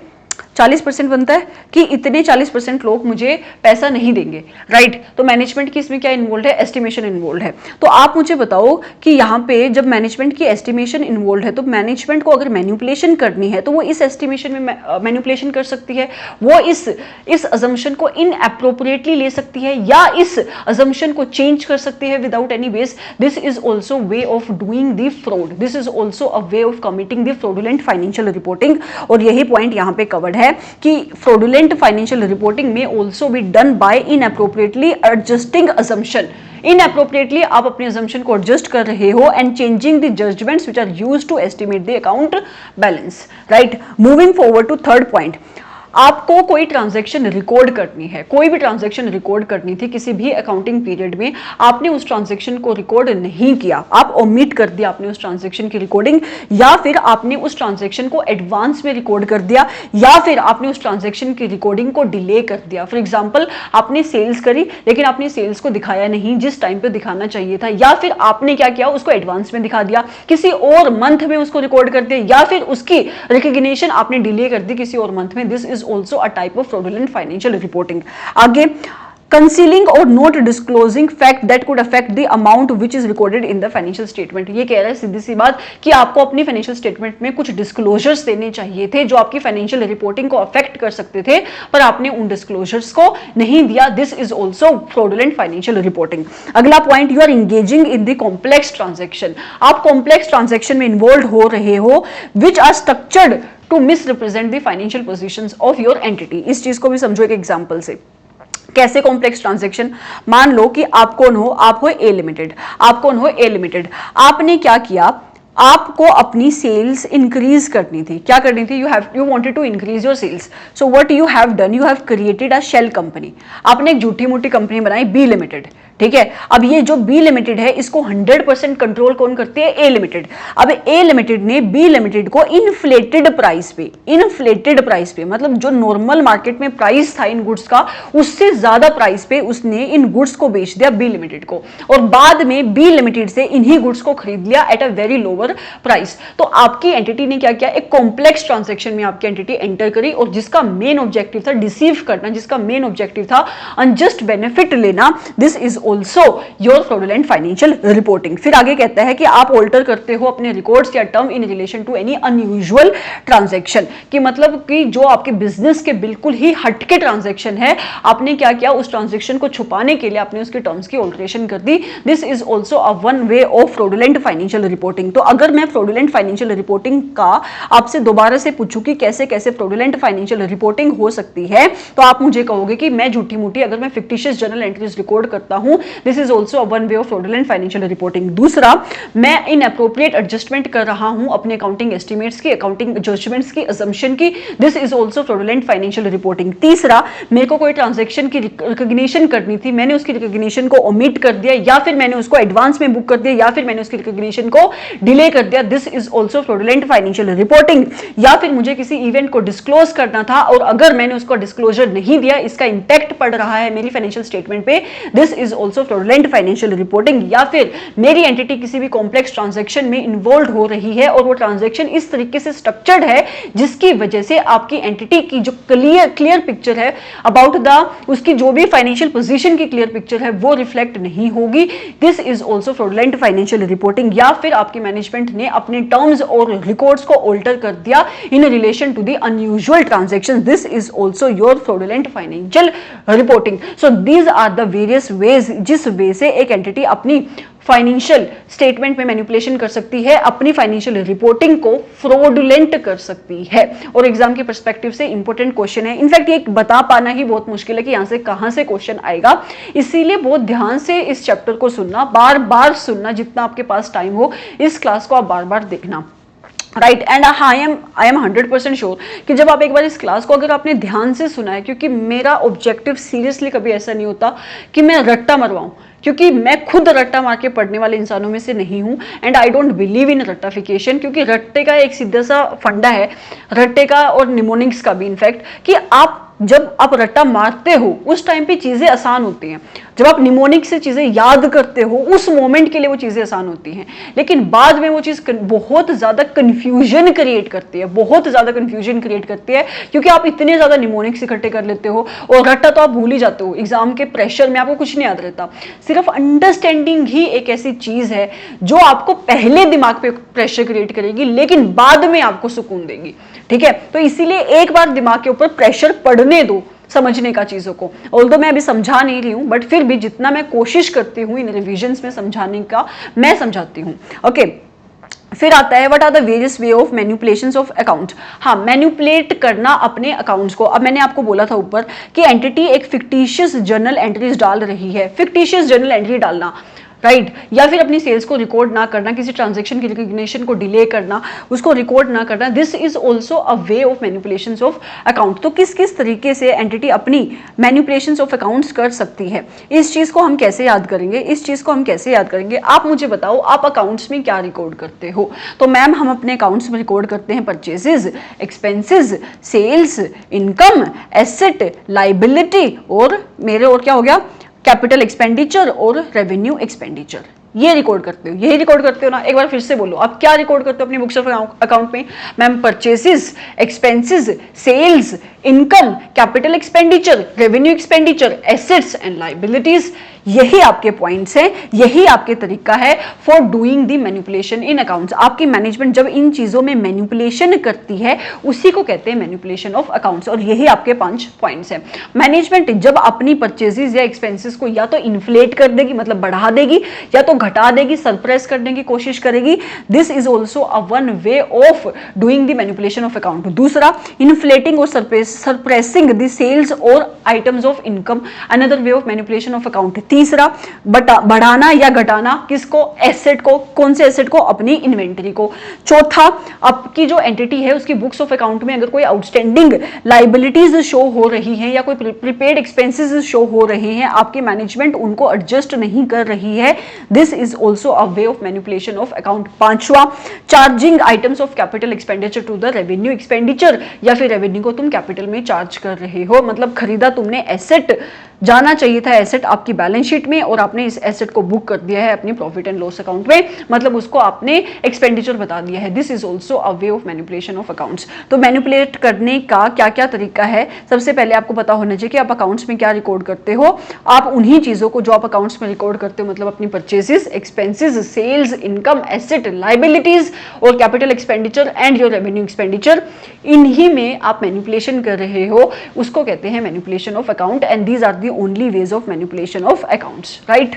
40% बनता है कि इतने 40% लोग मुझे पैसा नहीं देंगे, राइट। तो मैनेजमेंट की इसमें क्या इन्वॉल्व है? एस्टिमेशन इन्वॉल्व है। तो आप मुझे बताओ कि यहाँ पे जब मैनेजमेंट की एस्टिमेशन इन्वॉल्व है, तो मैनेजमेंट को अगर मैनिपुलेशन करनी है तो वो इस एस्टिमेशन में मैनिपुलेशन कर सकती है, वो इस अजम्पशन को इनएप्रोप्रिएटली ले सकती है, या इस अजम्पशन को चेंज कर सकती है without any base. This is also way of doing the fraud, this is also a way of committing the fraudulent financial reporting. और यही पॉइंट यहाँ पे कवर्ड है कि फ्रॉडुलेंट फाइनेंशियल रिपोर्टिंग में also be done by inappropriately adjusting assumption. Inappropriately आप अपने असम्पशन को एडजस्ट कर रहे हो and changing the judgements which are used to estimate the account balance, right. Moving forward to third point, आपको कोई ट्रांजैक्शन रिकॉर्ड करनी है, कोई भी ट्रांजैक्शन रिकॉर्ड करनी थी किसी भी अकाउंटिंग पीरियड में, आपने उस ट्रांजैक्शन को रिकॉर्ड नहीं किया, आप ओमिट कर दिया आपने उस ट्रांजैक्शन की रिकॉर्डिंग, या फिर आपने उस ट्रांजैक्शन को एडवांस में रिकॉर्ड कर दिया, या फिर आपने उस ट्रांजैक्शन की रिकॉर्डिंग को डिले कर दिया। फॉर एग्जाम्पल आपने सेल्स करी लेकिन आपने सेल्स को दिखाया नहीं जिस टाइम पे दिखाना चाहिए था, या फिर आपने क्या किया, उसको एडवांस में दिखा दिया, किसी और मंथ में उसको रिकॉर्ड कर दिया, या फिर उसकी रिकॉग्निशन आपने डिले कर दी किसी और मंथ में। This is also a type of fraudulent financial reporting. आगे कंसीलिंग और not disclosing fact that could affect the amount which is recorded in the financial statement. ये कह रहा है सीधी सी बात कि आपको अपनी फाइनेंशियल स्टेटमेंट में कुछ डिस्क्लोजर्स देने चाहिए थे जो आपकी फाइनेंशियल रिपोर्टिंग को अफेक्ट कर सकते थे, पर आपने उन डिस्क्लोजर्स को नहीं दिया। This is also fraudulent financial reporting. अगला point, you are engaging in the complex transaction. आप कॉम्प्लेक्स ट्रांजेक्शन में इन्वॉल्व हो रहे हो which are structured to misrepresent the financial positions of your entity. इस चीज को भी समझो एक एग्जांपल से। कैसे कॉम्प्लेक्स ट्रांजैक्शन? मान लो कि आप कौन हो, आप हो ए लिमिटेड, आप कौन हो ए लिमिटेड। आपने क्या किया, आपको अपनी सेल्स इंक्रीज करनी थी। क्या करनी थी? You wanted to increase your sales, so what you have done, you have created a shell company. आपने एक झूठी मोटी कंपनी बनाई बी लिमिटेड, ठीक है। अब ये जो बी लिमिटेड है इसको 100% कंट्रोल कौन करती है? ए लिमिटेड। अब ए लिमिटेड ने बी लिमिटेड को इन्फ्लेटेड प्राइस पे मतलब जो नॉर्मल मार्केट में प्राइस था इन गुड्स का उससे ज्यादा प्राइस पे उसने इन गुड्स को बेच दिया बी लिमिटेड को, और बाद में बी लिमिटेड से इन्हीं गुड्स को खरीद लिया at a very lower price. तो आपकी एंटिटी ने क्या किया? एक कॉम्प्लेक्स ट्रांजेक्शन में आपकी एंटिटी एंटर करी और जिसका मेन ऑब्जेक्टिव था डिसीव करना, जिसका मेन ऑब्जेक्टिव था अनजस्ट बेनिफिट लेना। This is also your fraudulent financial reporting. फिर आगे कहता है कि आप ऑल्टर करते हो अपने रिकॉर्ड्स या term in relation to any unusual transaction, कि मतलब कि जो आपके बिजनेस के बिल्कुल ही हटके ट्रांजैक्शन है, आपने क्या किया? उस ट्रांजैक्शन को छुपाने के लिए आपने उसके टर्म्स की ऑल्टरेशन कर दी। This is also a one way of fraudulent financial reporting. तो अगर मैं फ्रॉडुलेंट फाइनेंशियल रिपोर्टिंग का आपसे दोबारा से पूछूं कि कैसे कैसे फ्रॉडुलेंट फाइनेंशियल रिपोर्टिंग हो सकती है, तो आप मुझे कहोगे कि मैं झूठी मूठी अगर मैं फिक्टिशियस जर्नल एंट्रीज रिकॉर्ड करता हूं, this is also one way of fraudulent financial reporting. दूसरा, मैं इनएप्रोप्रिएट एडजस्टमेंट कर रहा हूं अपने अकाउंटिंग एस्टिमेट्स की, अकाउंटिंग जजमेंट्स की, असम्पशन की। This is also fraudulent financial reporting. तीसरा, मेरे को कोई ट्रांजेक्शन की रिकॉग्निशन करनी थी, मैंने उसकी रिकॉग्निशन को ओमिट कर दिया, या फिर मैंने उसको एडवांस में बुक कर दिया, या फिर मैंने उसकी रिकॉग्निशन को डिले कर दिया। This is also fraudulent financial reporting. या फिर मुझे किसी इवेंट को डिस्क्लोज करना था और अगर मैंने उसको डिस्क्लोजर नहीं दिया, इसका इंपैक्ट पड़ रहा है मेरी फाइनेंशियल स्टेटमेंट पे, this is also fraudulent financial reporting. या फिर मेरी एंटिटी किसी भी कॉम्प्लेक्स ट्रांजैक्शन में इन्वॉल्व हो रही है और वो ट्रांजैक्शन इस तरीके से स्ट्रक्चर्ड है जिसकी वजह से आपकी एंटिटी की जो क्लियर पिक्चर है अबाउट द उसकी जो भी फाइनेंशियल पोजीशन की क्लियर पिक्चर है वो रिफ्लेक्ट नहीं होगी। This is also fraudulent financial reporting. या फिर आपकी मैनेजमेंट ने अपने टर्म्स और रिकॉर्ड्स को ऑल्टर कर दिया in relation to the unusual transactions. This is also your fraudulent financial reporting. So these are the various ways जिस वे से एक एंटिटी अपनी फाइनेंशियल स्टेटमेंट में मैनिपुलेशन कर सकती है, अपनी फाइनेंशियल रिपोर्टिंग को फ्रॉडुलेंट कर सकती है। और एग्जाम के पर्सपेक्टिव से इंपॉर्टेंट क्वेश्चन है। इनफैक्ट ये बता पाना ही बहुत मुश्किल है कि यहां से कहां से क्वेश्चन आएगा, इसीलिए बहुत ध्यान से इस चैप्टर को सुनना, बार बार सुनना, जितना आपके पास टाइम हो इस क्लास को आप बार बार देखना। Right, and I am 100% sure कि जब आप एक बार इस क्लास को अगर आपने ध्यान से सुना है, क्योंकि मेरा ऑब्जेक्टिव सीरियसली कभी ऐसा नहीं होता कि मैं रट्टा मरवाऊं, क्योंकि मैं खुद रट्टा मार के पढ़ने वाले इंसानों में से नहीं हूं, and I don't believe in रट्टाफिकेशन। क्योंकि रट्टे का एक सीधा सा फंडा है, रट्टे का और निमोनिक्स का भी इनफैक्ट, कि आप जब आप रट्टा मारते हो उस टाइम पे चीजें आसान होती हैं, जब आप निमोनिक से चीजें याद करते हो उस मोमेंट के लिए वो चीजें आसान होती हैं, लेकिन बाद में वो चीज बहुत ज्यादा कंफ्यूजन क्रिएट करती है, बहुत ज्यादा कंफ्यूजन क्रिएट करती है, क्योंकि आप इतने ज्यादा निमोनिक्स इकट्ठे कर लेते हो और रट्टा तो आप भूल ही जाते हो। एग्जाम के प्रेशर में आपको कुछ नहीं याद रहता, सिर्फ अंडरस्टैंडिंग ही एक ऐसी चीज है जो आपको पहले दिमाग पे प्रेशर क्रिएट करेगी लेकिन बाद में आपको सुकून देगी। ठीक है, तो इसीलिए एक बार दिमाग के ऊपर प्रेशर पड़ने दो समझने का चीजों को। ऑल्दो मैं अभी समझा नहीं रही हूं, बट फिर भी जितना मैं कोशिश करती हूं इन रिविजन्स में समझाने का, मैं समझाती हूं। ओके, फिर आता है what are the various way of manipulations of account. हाँ, मैनिपुलेट करना अपने अकाउंट्स को। अब मैंने आपको बोला था ऊपर कि एंटिटी एक फिक्टिशियस जर्नल एंट्रीज डाल रही है, फिक्टिशियस जर्नल एंट्री डालना, राइट, या फिर अपनी सेल्स को रिकॉर्ड ना करना, किसी ट्रांजैक्शन की रिकॉग्निशन को डिले करना, उसको रिकॉर्ड ना करना, this is also a way of manipulations of account. तो किस किस तरीके से एंटिटी अपनी मैनिपुलेशंस ऑफ अकाउंट्स कर सकती है, इस चीज को हम कैसे याद करेंगे, इस चीज को हम कैसे याद करेंगे। आप मुझे बताओ, आप अकाउंट्स में क्या रिकॉर्ड करते हो? तो मैम हम अपने अकाउंट्स में रिकॉर्ड करते हैं purchases, expenses, sales, income, asset, liability, और मेरे और क्या हो गया, कैपिटल एक्सपेंडिचर और रेवेन्यू एक्सपेंडिचर। ये रिकॉर्ड करते हो, यही रिकॉर्ड करते हो ना। एक बार फिर से बोलो, आप क्या रिकॉर्ड करते हो अपनी बुक्स ऑफ अकाउंट में? Ma'am purchases, expenses, sales, income, capital expenditure, revenue expenditure, assets and liabilities. यही आपके पॉइंट्स हैं, यही आपके तरीका है for doing the manipulation in accounts. आपकी मैनेजमेंट जब इन चीजों में मैनिपुलेशन करती है उसी को कहते हैं मैनिपुलेशन ऑफ अकाउंट्स, और यही आपके 5 पॉइंट्स हैं। मैनेजमेंट जब अपनी परचेजेस या एक्सपेंसेस को या तो इन्फ्लेट कर देगी, मतलब बढ़ा देगी, या तो घटा देगी, सरप्रेस करने की कोशिश करेगी, this is also a one way of doing the manipulation of account. दूसरा, इन्फ्लेटिंग और सरप्रेसिंग द सेल्स और items of income, another way of manipulation of account. तीसरा, बढ़ाना या घटाना, किसको? एसेट को। कौन से एसेट को? अपनी इन्वेंटरी को। चौथा, आपकी जो एंटिटी है उसकी बुक्स ऑफ अकाउंट में अगर कोई आउटस्टैंडिंग लायबिलिटीज शो हो रही है या कोई प्रीपेड एक्सपेंसेस शो हो रहे हैं, आपकी मैनेजमेंट उनको एडजस्ट नहीं कर रही है, this is also a way of manipulation of account. पांचवा, charging items of capital expenditure to the revenue expenditure, या फिर रेवेन्यू को तुम कैपिटल में चार्ज कर रहे हो, मतलब खरीदा तुमने एसेट, जाना चाहिए था एसेट आपकी बैलेंस शीट में और आपने इस एसेट को बुक कर दिया है अपनी प्रॉफिट एंड लॉस अकाउंट में, मतलब उसको आपने एक्सपेंडिचर बता दिया है। This is also a way of manipulation of accounts. तो मैनिपुलेट करने का क्या क्या तरीका है? सबसे पहले आपको पता होना चाहिए कि आप अकाउंट्स में क्या रिकॉर्ड करते हो। आप उन्हीं चीजों को जो आप अकाउंट्स में रिकॉर्ड करते हो, मतलब अपनी purchases, expenses, sales, income, asset, liabilities और capital expenditure and your revenue expenditure, इन्हीं में आप मैनिपुलेशन कर रहे हो, उसको कहते हैं manipulation of account, and these are the only ways of manipulation of accounts, right.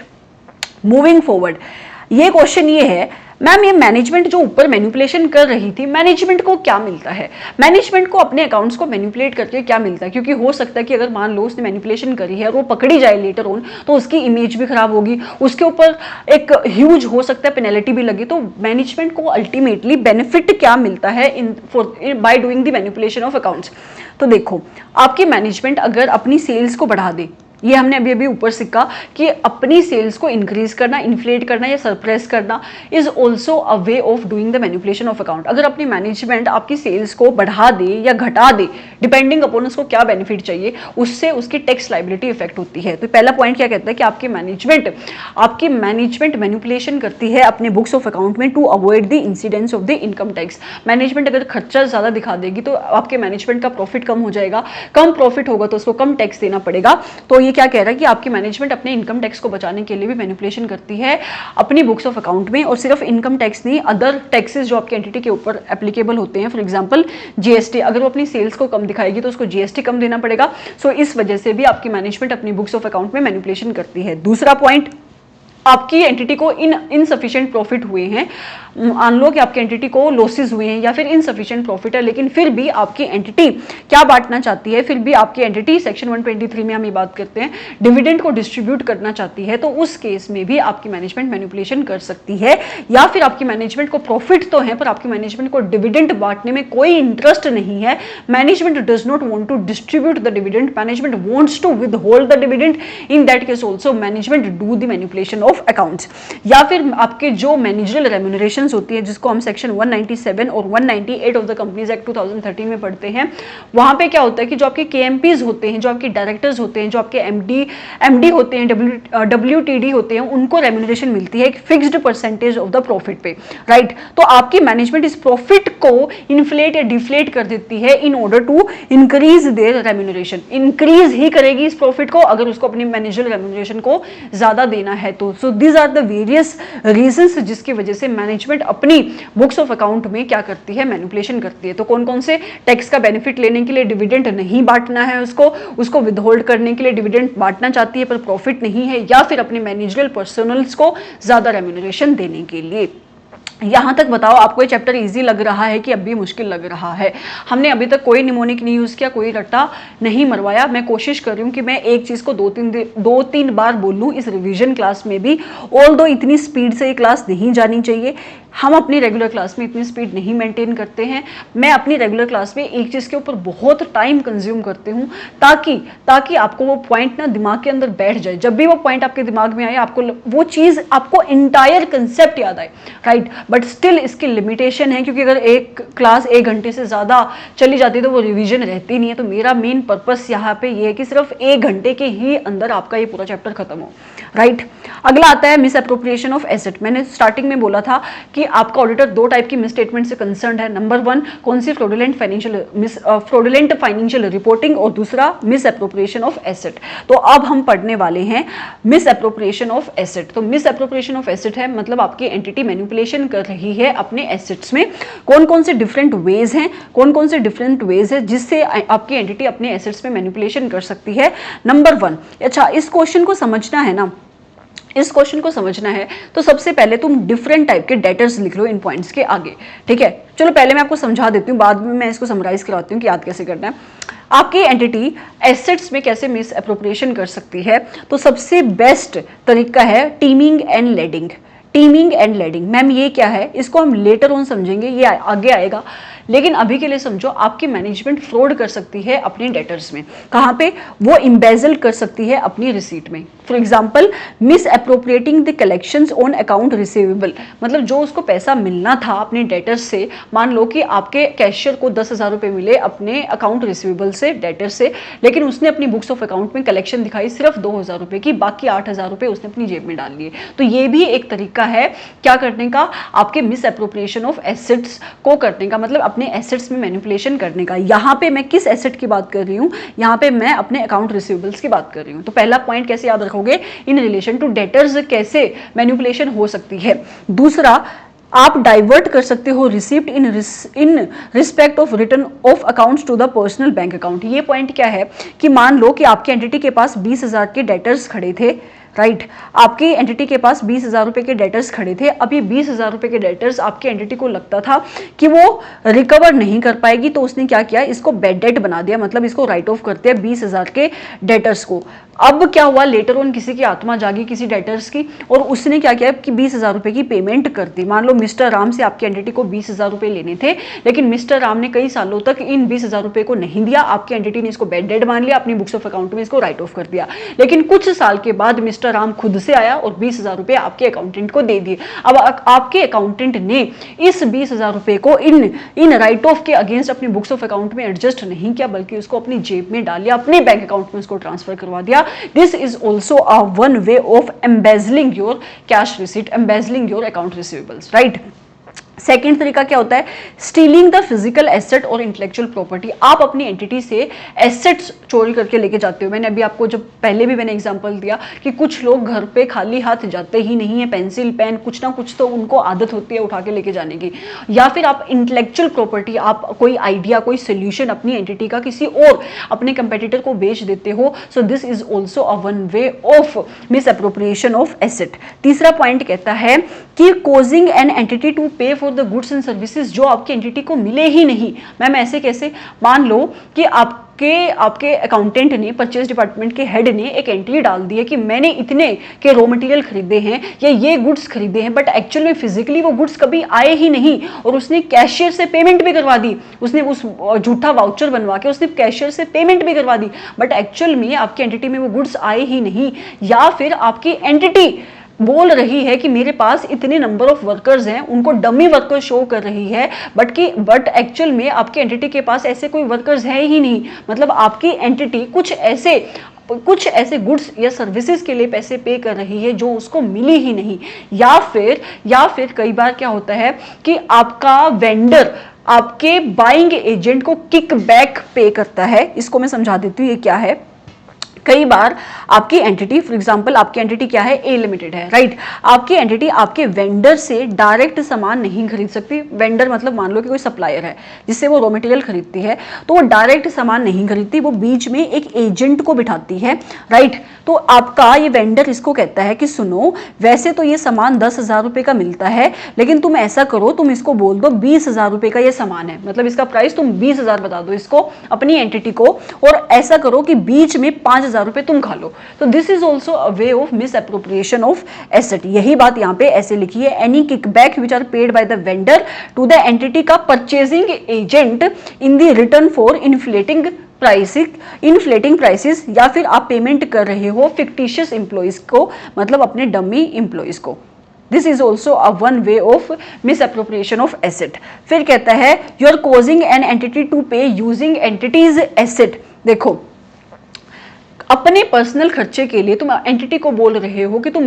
Moving forward, ये क्वेश्चन ये है, मैम ये मैनेजमेंट जो ऊपर मैनिपुलेशन कर रही थी, मैनेजमेंट को क्या मिलता है? मैनेजमेंट को अपने अकाउंट्स को मैनिपुलेट करके क्या मिलता है? क्योंकि हो सकता है कि अगर मान लो उसने मैनिपुलेशन करी है और वो पकड़ी जाए लेटर ऑन, तो उसकी इमेज भी खराब होगी, उसके ऊपर एक ह्यूज हो सकता है पेनल्टी भी लगे। तो मैनेजमेंट को अल्टीमेटली बेनिफिट क्या मिलता है in by doing the manipulation of accounts? तो देखो, आपकी मैनेजमेंट अगर अपनी सेल्स को बढ़ा दे, ये हमने अभी अभी ऊपर सीखा कि अपनी सेल्स को इंक्रीज करना, इन्फ्लेट करना या सरप्रेस करना is also a way of doing the manipulation of account. अगर अपनी मैनेजमेंट आपकी सेल्स को बढ़ा दे या घटा दे, डिपेंडिंग अपॉन उसको क्या बेनिफिट चाहिए, उससे उसकी टैक्स लायबिलिटी इफेक्ट होती है। तो पहला पॉइंट क्या कहता है कि आपकी मैनेजमेंट मैनिपुलेशन करती है अपने बुक्स ऑफ अकाउंट में to avoid the incidence of the income tax. Management अगर खर्चा ज्यादा दिखा देगी तो आपके मैनेजमेंट का प्रॉफिट कम हो जाएगा, कम प्रॉफिट होगा तो उसको कम टैक्स देना पड़ेगा। तो ये क्या कह रहा है कि आपकी मैनेजमेंट अपने इनकम टैक्स को बचाने के लिए भी मैनिपुलेशन करती है अपनी बुक्स ऑफ अकाउंट में, और सिर्फ इनकम टैक्स नहीं, अदर टैक्सेस जो आपकी एंटिटी के ऊपर एप्लीकेबल होते हैं, फॉर एग्जांपल जीएसटी, अगर वो अपनी सेल्स को कम दिखाएगी तो उसको जीएसटी कम देना पड़ेगा। सो इस वजह से भी आपकी मैनेजमेंट अपनी बुक्स ऑफ अकाउंट में मैनिपुलेशन करती है। दूसरा पॉइंट, आपकी एंटिटी को इनसफिशिएंट प्रॉफिट हुए हैं, मान लो कि आपकी एंटिटी को लॉसेस हुए हैं या फिर इनसफिशिएंट प्रॉफिट है, लेकिन फिर भी आपकी एंटिटी क्या बांटना चाहती है, फिर भी आपकी एंटिटी सेक्शन 123 में हम ये बात करते हैं डिविडेंड को डिस्ट्रीब्यूट करना चाहती है, तो उस केस में भी आपकी मैनेजमेंट मैनिपुलेशन कर सकती है। या फिर आपकी मैनेजमेंट को प्रॉफिट तो है पर आपकी मैनेजमेंट को डिविडेंड बांटने में कोई इंटरेस्ट नहीं है, management does not want to distribute the dividend, management wants to withhold the dividend, in that case also management do the manipulation of accounts. या फिर आपके जो मैनेजरियल रेम्यूनरेशंस होती है, जिसको हम सेक्शन 197 और 198 ऑफ द कंपनीज एक्ट 2013 में पढ़ते हैं, वहां पे क्या होता है कि जो आपके केएमपीज होते हैं, जो आपके डायरेक्टर्स होते हैं, जो आपके एमडी होते हैं, डब्ल्यूटीडी होते हैं, उनको रेम्यूनरेशन मिलती है एक fixed percentage of the profit पे, राइट। तो आपकी मैनेजमेंट इस प्रॉफिट को इन्फ्लेट या डिफ्लेट कर देती है in order to increase their remuneration, increase ही करेगी इस प्रॉफिट को अगर उसको अपनी मैनेजरियल रेम्यूनरेशन को ज्यादा देना है तो। So these are the various reasons जिसकी वजह से मैनेजमेंट अपनी बुक्स ऑफ अकाउंट में क्या करती है, मैनिपुलेशन करती है। तो कौन कौन से टैक्स का बेनिफिट लेने के लिए डिविडेंड नहीं बांटना है, उसको विदहोल्ड करने के लिए डिविडेंड बांटना चाहती है पर प्रॉफिट नहीं है, या फिर अपने मैनेजरियल पर्सनल्स को ज्यादा रेम्यूनरेशन देने के लिए। यहां तक बताओ आपको ये चैप्टर इजी लग रहा है कि अब भी मुश्किल लग रहा है? हमने अभी तक कोई निमोनिक नहीं यूज किया, कोई रट्टा नहीं मरवाया। मैं कोशिश कर रही हूं कि मैं एक चीज को दो तीन बार बोल लूं इस रिवीजन क्लास में भी, ऑल्दो इतनी स्पीड से ये क्लास नहीं जानी चाहिए। हम अपनी रेगुलर क्लास में इतनी स्पीड नहीं मेंटेन करते हैं। मैं अपनी रेगुलर क्लास में एक चीज़ के ऊपर बहुत टाइम कंज्यूम करती हूँ ताकि आपको वो पॉइंट ना दिमाग के अंदर बैठ जाए। जब भी वो पॉइंट आपके दिमाग में आए, आपको वो चीज़, आपको इंटायर कंसेप्ट याद आए, राइट। बट स्टिल इसकी लिमिटेशन है, क्योंकि अगर एक क्लास 1 घंटे से ज़्यादा चली जाती है तो वो रिविजन रहती नहीं है। तो मेरा मेन पर्पस यहाँ पे ये है कि सिर्फ 1 घंटे के ही अंदर आपका ये पूरा चैप्टर खत्म हो, राइट। अगला आता है मिस अप्रोप्रिएशन ऑफ एसेट। मैंने स्टार्टिंग में बोला था कि आपका ऑडिटर 2 टाइप की मिस स्टेटमेंट से कंसर्न है। नंबर 1 कौन सी, फ्रॉडुलेंट फाइनेंशियल रिपोर्टिंग, और दूसरा मिस अप्रोप्रिएशन ऑफ एसेट। तो अब हम पढ़ने वाले हैं मिस अप्रोप्रिएशन ऑफ एसेट। तो मिस अप्रोप्रिएशन ऑफ एसेट है मतलब आपकी एंटिटी मैनिपुलेशन कर रही है अपने एसेट्स में। कौन कौन से डिफरेंट वेज हैं जिससे आपकी एंटिटी अपने एसेट्स में मैनिपुलेशन कर सकती है। नंबर 1, अच्छा इस क्वेश्चन को समझना है ना, इस क्वेश्चन को समझना है तो सबसे पहले तुम डिफरेंट टाइप के डेटर्स लिख लो इन पॉइंट्स के आगे, ठीक है। चलो पहले मैं आपको समझा देती हूँ, बाद में मैं इसको समराइज कराती हूँ कि याद कैसे करना है। आपकी एंटिटी एसेट्स में कैसे मिस अप्रोप्रिएशन कर सकती है, तो सबसे बेस्ट तरीका है teeming and lading. Teeming and lading, ma'am ये क्या है, इसको हम लेटर ऑन समझेंगे, ये आगे आएगा। लेकिन अभी के लिए समझो, आपकी मैनेजमेंट फ्रॉड कर सकती है अपने डेटर्स में। कहाँ पे, वो इम्बेजल कर सकती है अपनी रिसीट में। For example miss appropriating the collections on account receivable, मतलब जो उसको पैसा मिलना था अपने डेटर्स से, मान लो कि आपके कैशियर को 10,000 रुपये मिले अपने अकाउंट रिसीवेबल से, डेटर से, लेकिन उसने अपनी बुक्स ऑफ अकाउंट में कलेक्शन दिखाई सिर्फ 2,000 रुपये की, बाकी 8,000 रुपये उसने अपनी जेब में डाल लिए। तो ये भी एक तरीका है क्या करने का, आपके मिस अप्रोप्रिएशन ऑफ एसेट्स को करने का, मतलब अपने एसेट्स में मैनिपुलेशन करने का। यहाँ पे मैं किस एसेट की बात कर रही हूँ, यहाँ पे मैं अपने अकाउंट रिसीवेबल्स की बात कर रही हूँ। तो पहला पॉइंट कैसे याद रखोगे, इन रिलेशन टू डेटर्स कैसे मैनिपुलेशन हो सकती है। दूसरा, आप डाइवर्ट कर सकते हो receipt in respect of return of accounts to the personal bank account. ये पॉइंट क्या है कि मान लो कि आपके एंटिटी के पास 20,000 के डेटर्स खड़े थे, राइट। आपकी एंटिटी के पास 20,000 रुपए के डेटर्स खड़े थे। अब ये 20,000 रुपए के डेटर्स आपकी एंटिटी को लगता था कि वो रिकवर नहीं कर पाएगी, तो उसने क्या किया, इसको बैड डेट बना दिया, मतलब इसको राइट ऑफ करते हैं 20,000 के डेटर्स को। अब क्या हुआ, लेटर ऑन किसी की आत्मा जागी किसी डेटर्स की, और उसने क्या किया कि 20,000 रुपए की पेमेंट कर दी। मान लो मिस्टर राम से आपकी एंटिटी को 20,000 रुपए लेने थे, लेकिन मिस्टर राम ने कई सालों तक इन 20,000 रुपए को नहीं दिया। आपकी एंटिटी ने इसको बैड डेट मान लिया, अपनी बुक्स ऑफ अकाउंट में इसको राइट ऑफ कर दिया। लेकिन कुछ साल के बाद मिस्टर राम खुद से आया और 20,000 रुपए आपके अकाउंटेंट को दे दिए। अब आपके अकाउंटेंट ने इस 20,000 रुपए को इन राइट ऑफ के अगेंस्ट अपनी बुक्स ऑफ अकाउंट में एडजस्ट नहीं किया, बल्कि उसको अपनी जेब में डाल लिया, अपने बैंक अकाउंट में उसको ट्रांसफर करवा दिया। This is also a one way of embezzling your cash receipt, embezzling your account receivables, right? Second तरीका क्या होता है, स्टीलिंग द फिजिकल एसेट और इंटेलेक्चुअल प्रॉपर्टी। आप अपनी एंटिटी से एसेट्स चोरी करके लेके जाते हो। मैंने अभी आपको जब पहले भी मैंने एग्जांपल दिया कि कुछ लोग घर पे खाली हाथ जाते ही नहीं है, पेंसिल पेन कुछ ना कुछ तो उनको आदत होती है उठा के लेके जाने की। या फिर आप इंटेलेक्चुअल प्रॉपर्टी, आप कोई आइडिया, कोई सोल्यूशन अपनी एंटिटी का किसी और अपने कंपेटिटर को बेच देते हो। सो this is also a one way of misappropriation of asset. तीसरा पॉइंट कहता है कि causing an entity to pay for the goods and services जो आपकी एंटिटी को मिले ही नहीं। मैम ऐसे कैसे, मान लो कि आपके अकाउंटेंट ने, परचेज डिपार्टमेंट के हेड ने एक एंट्री डाल दी है कि मैंने इतने के रॉ मटेरियल खरीदे हैं या ये गुड्स खरीदे हैं, बट एक्चुअल में फिजिकली वो गुड्स कभी आए ही नहीं, और उसने कैशियर से पेमेंट भी करवा दी। उसने उस झूठा वाउचर बनवा के उसने कैशियर से पेमेंट भी करवा दी, बट एक्चुअल में आपकी एंटिटी में वो गुड्स आए ही नहीं। या फिर आपकी एंटिटी बोल रही है कि मेरे पास इतने नंबर ऑफ वर्कर्स हैं, उनको डमी वर्कर्स शो कर रही है, बट एक्चुअल में आपकी एंटिटी के पास ऐसे कोई वर्कर्स है ही नहीं। मतलब आपकी एंटिटी कुछ ऐसे गुड्स या सर्विसेज के लिए पैसे पे कर रही है जो उसको मिली ही नहीं। या फिर कई बार क्या होता है कि आपका वेंडर आपके बाइंग एजेंट को किक बैक पे करता है। इसको मैं समझा देती हूँ ये क्या है। कई बार आपकी एंटिटी, फॉर एग्जांपल आपकी एंटिटी क्या है, ए लिमिटेड है, राइट। आपकी एंटिटी आपके वेंडर से डायरेक्ट सामान नहीं खरीद सकती। वेंडर मतलब मान लो कि कोई सप्लायर है जिससे वो रॉ मटेरियल खरीदती है, तो वो डायरेक्ट सामान नहीं खरीदती, वो बीच में एक एजेंट को बिठाती है, राइट। तो आपका ये वेंडर इसको कहता है कि सुनो, वैसे तो ये सामान 10,000 रुपये का मिलता है, लेकिन तुम ऐसा करो, तुम इसको बोल दो 20,000 रुपये का ये सामान है, मतलब इसका प्राइस तुम 20,000 बता दो इसको अपनी एंटिटी को, और ऐसा करो कि बीच में 5,000 10,000 रुपए तुम खा लो। तो this is also a way of misappropriation of asset. यही बात यहाँ पे ऐसे लिखी है, any kickback which are paid by the vendor to the entity का purchasing agent in the return for inflating prices, या फिर आप पेमेंट कर रहे हो फिक्टिशियस एम्प्लॉइज को, मतलब अपने डमी एम्प्लॉइज को। This is also a one way of misappropriation of asset. फिर कहता है you are causing an entity to pay using entity's asset. देखो, अपने पर्सनल खर्चे के लिए तुम एंटिटी को बोल रहे हो कि तुम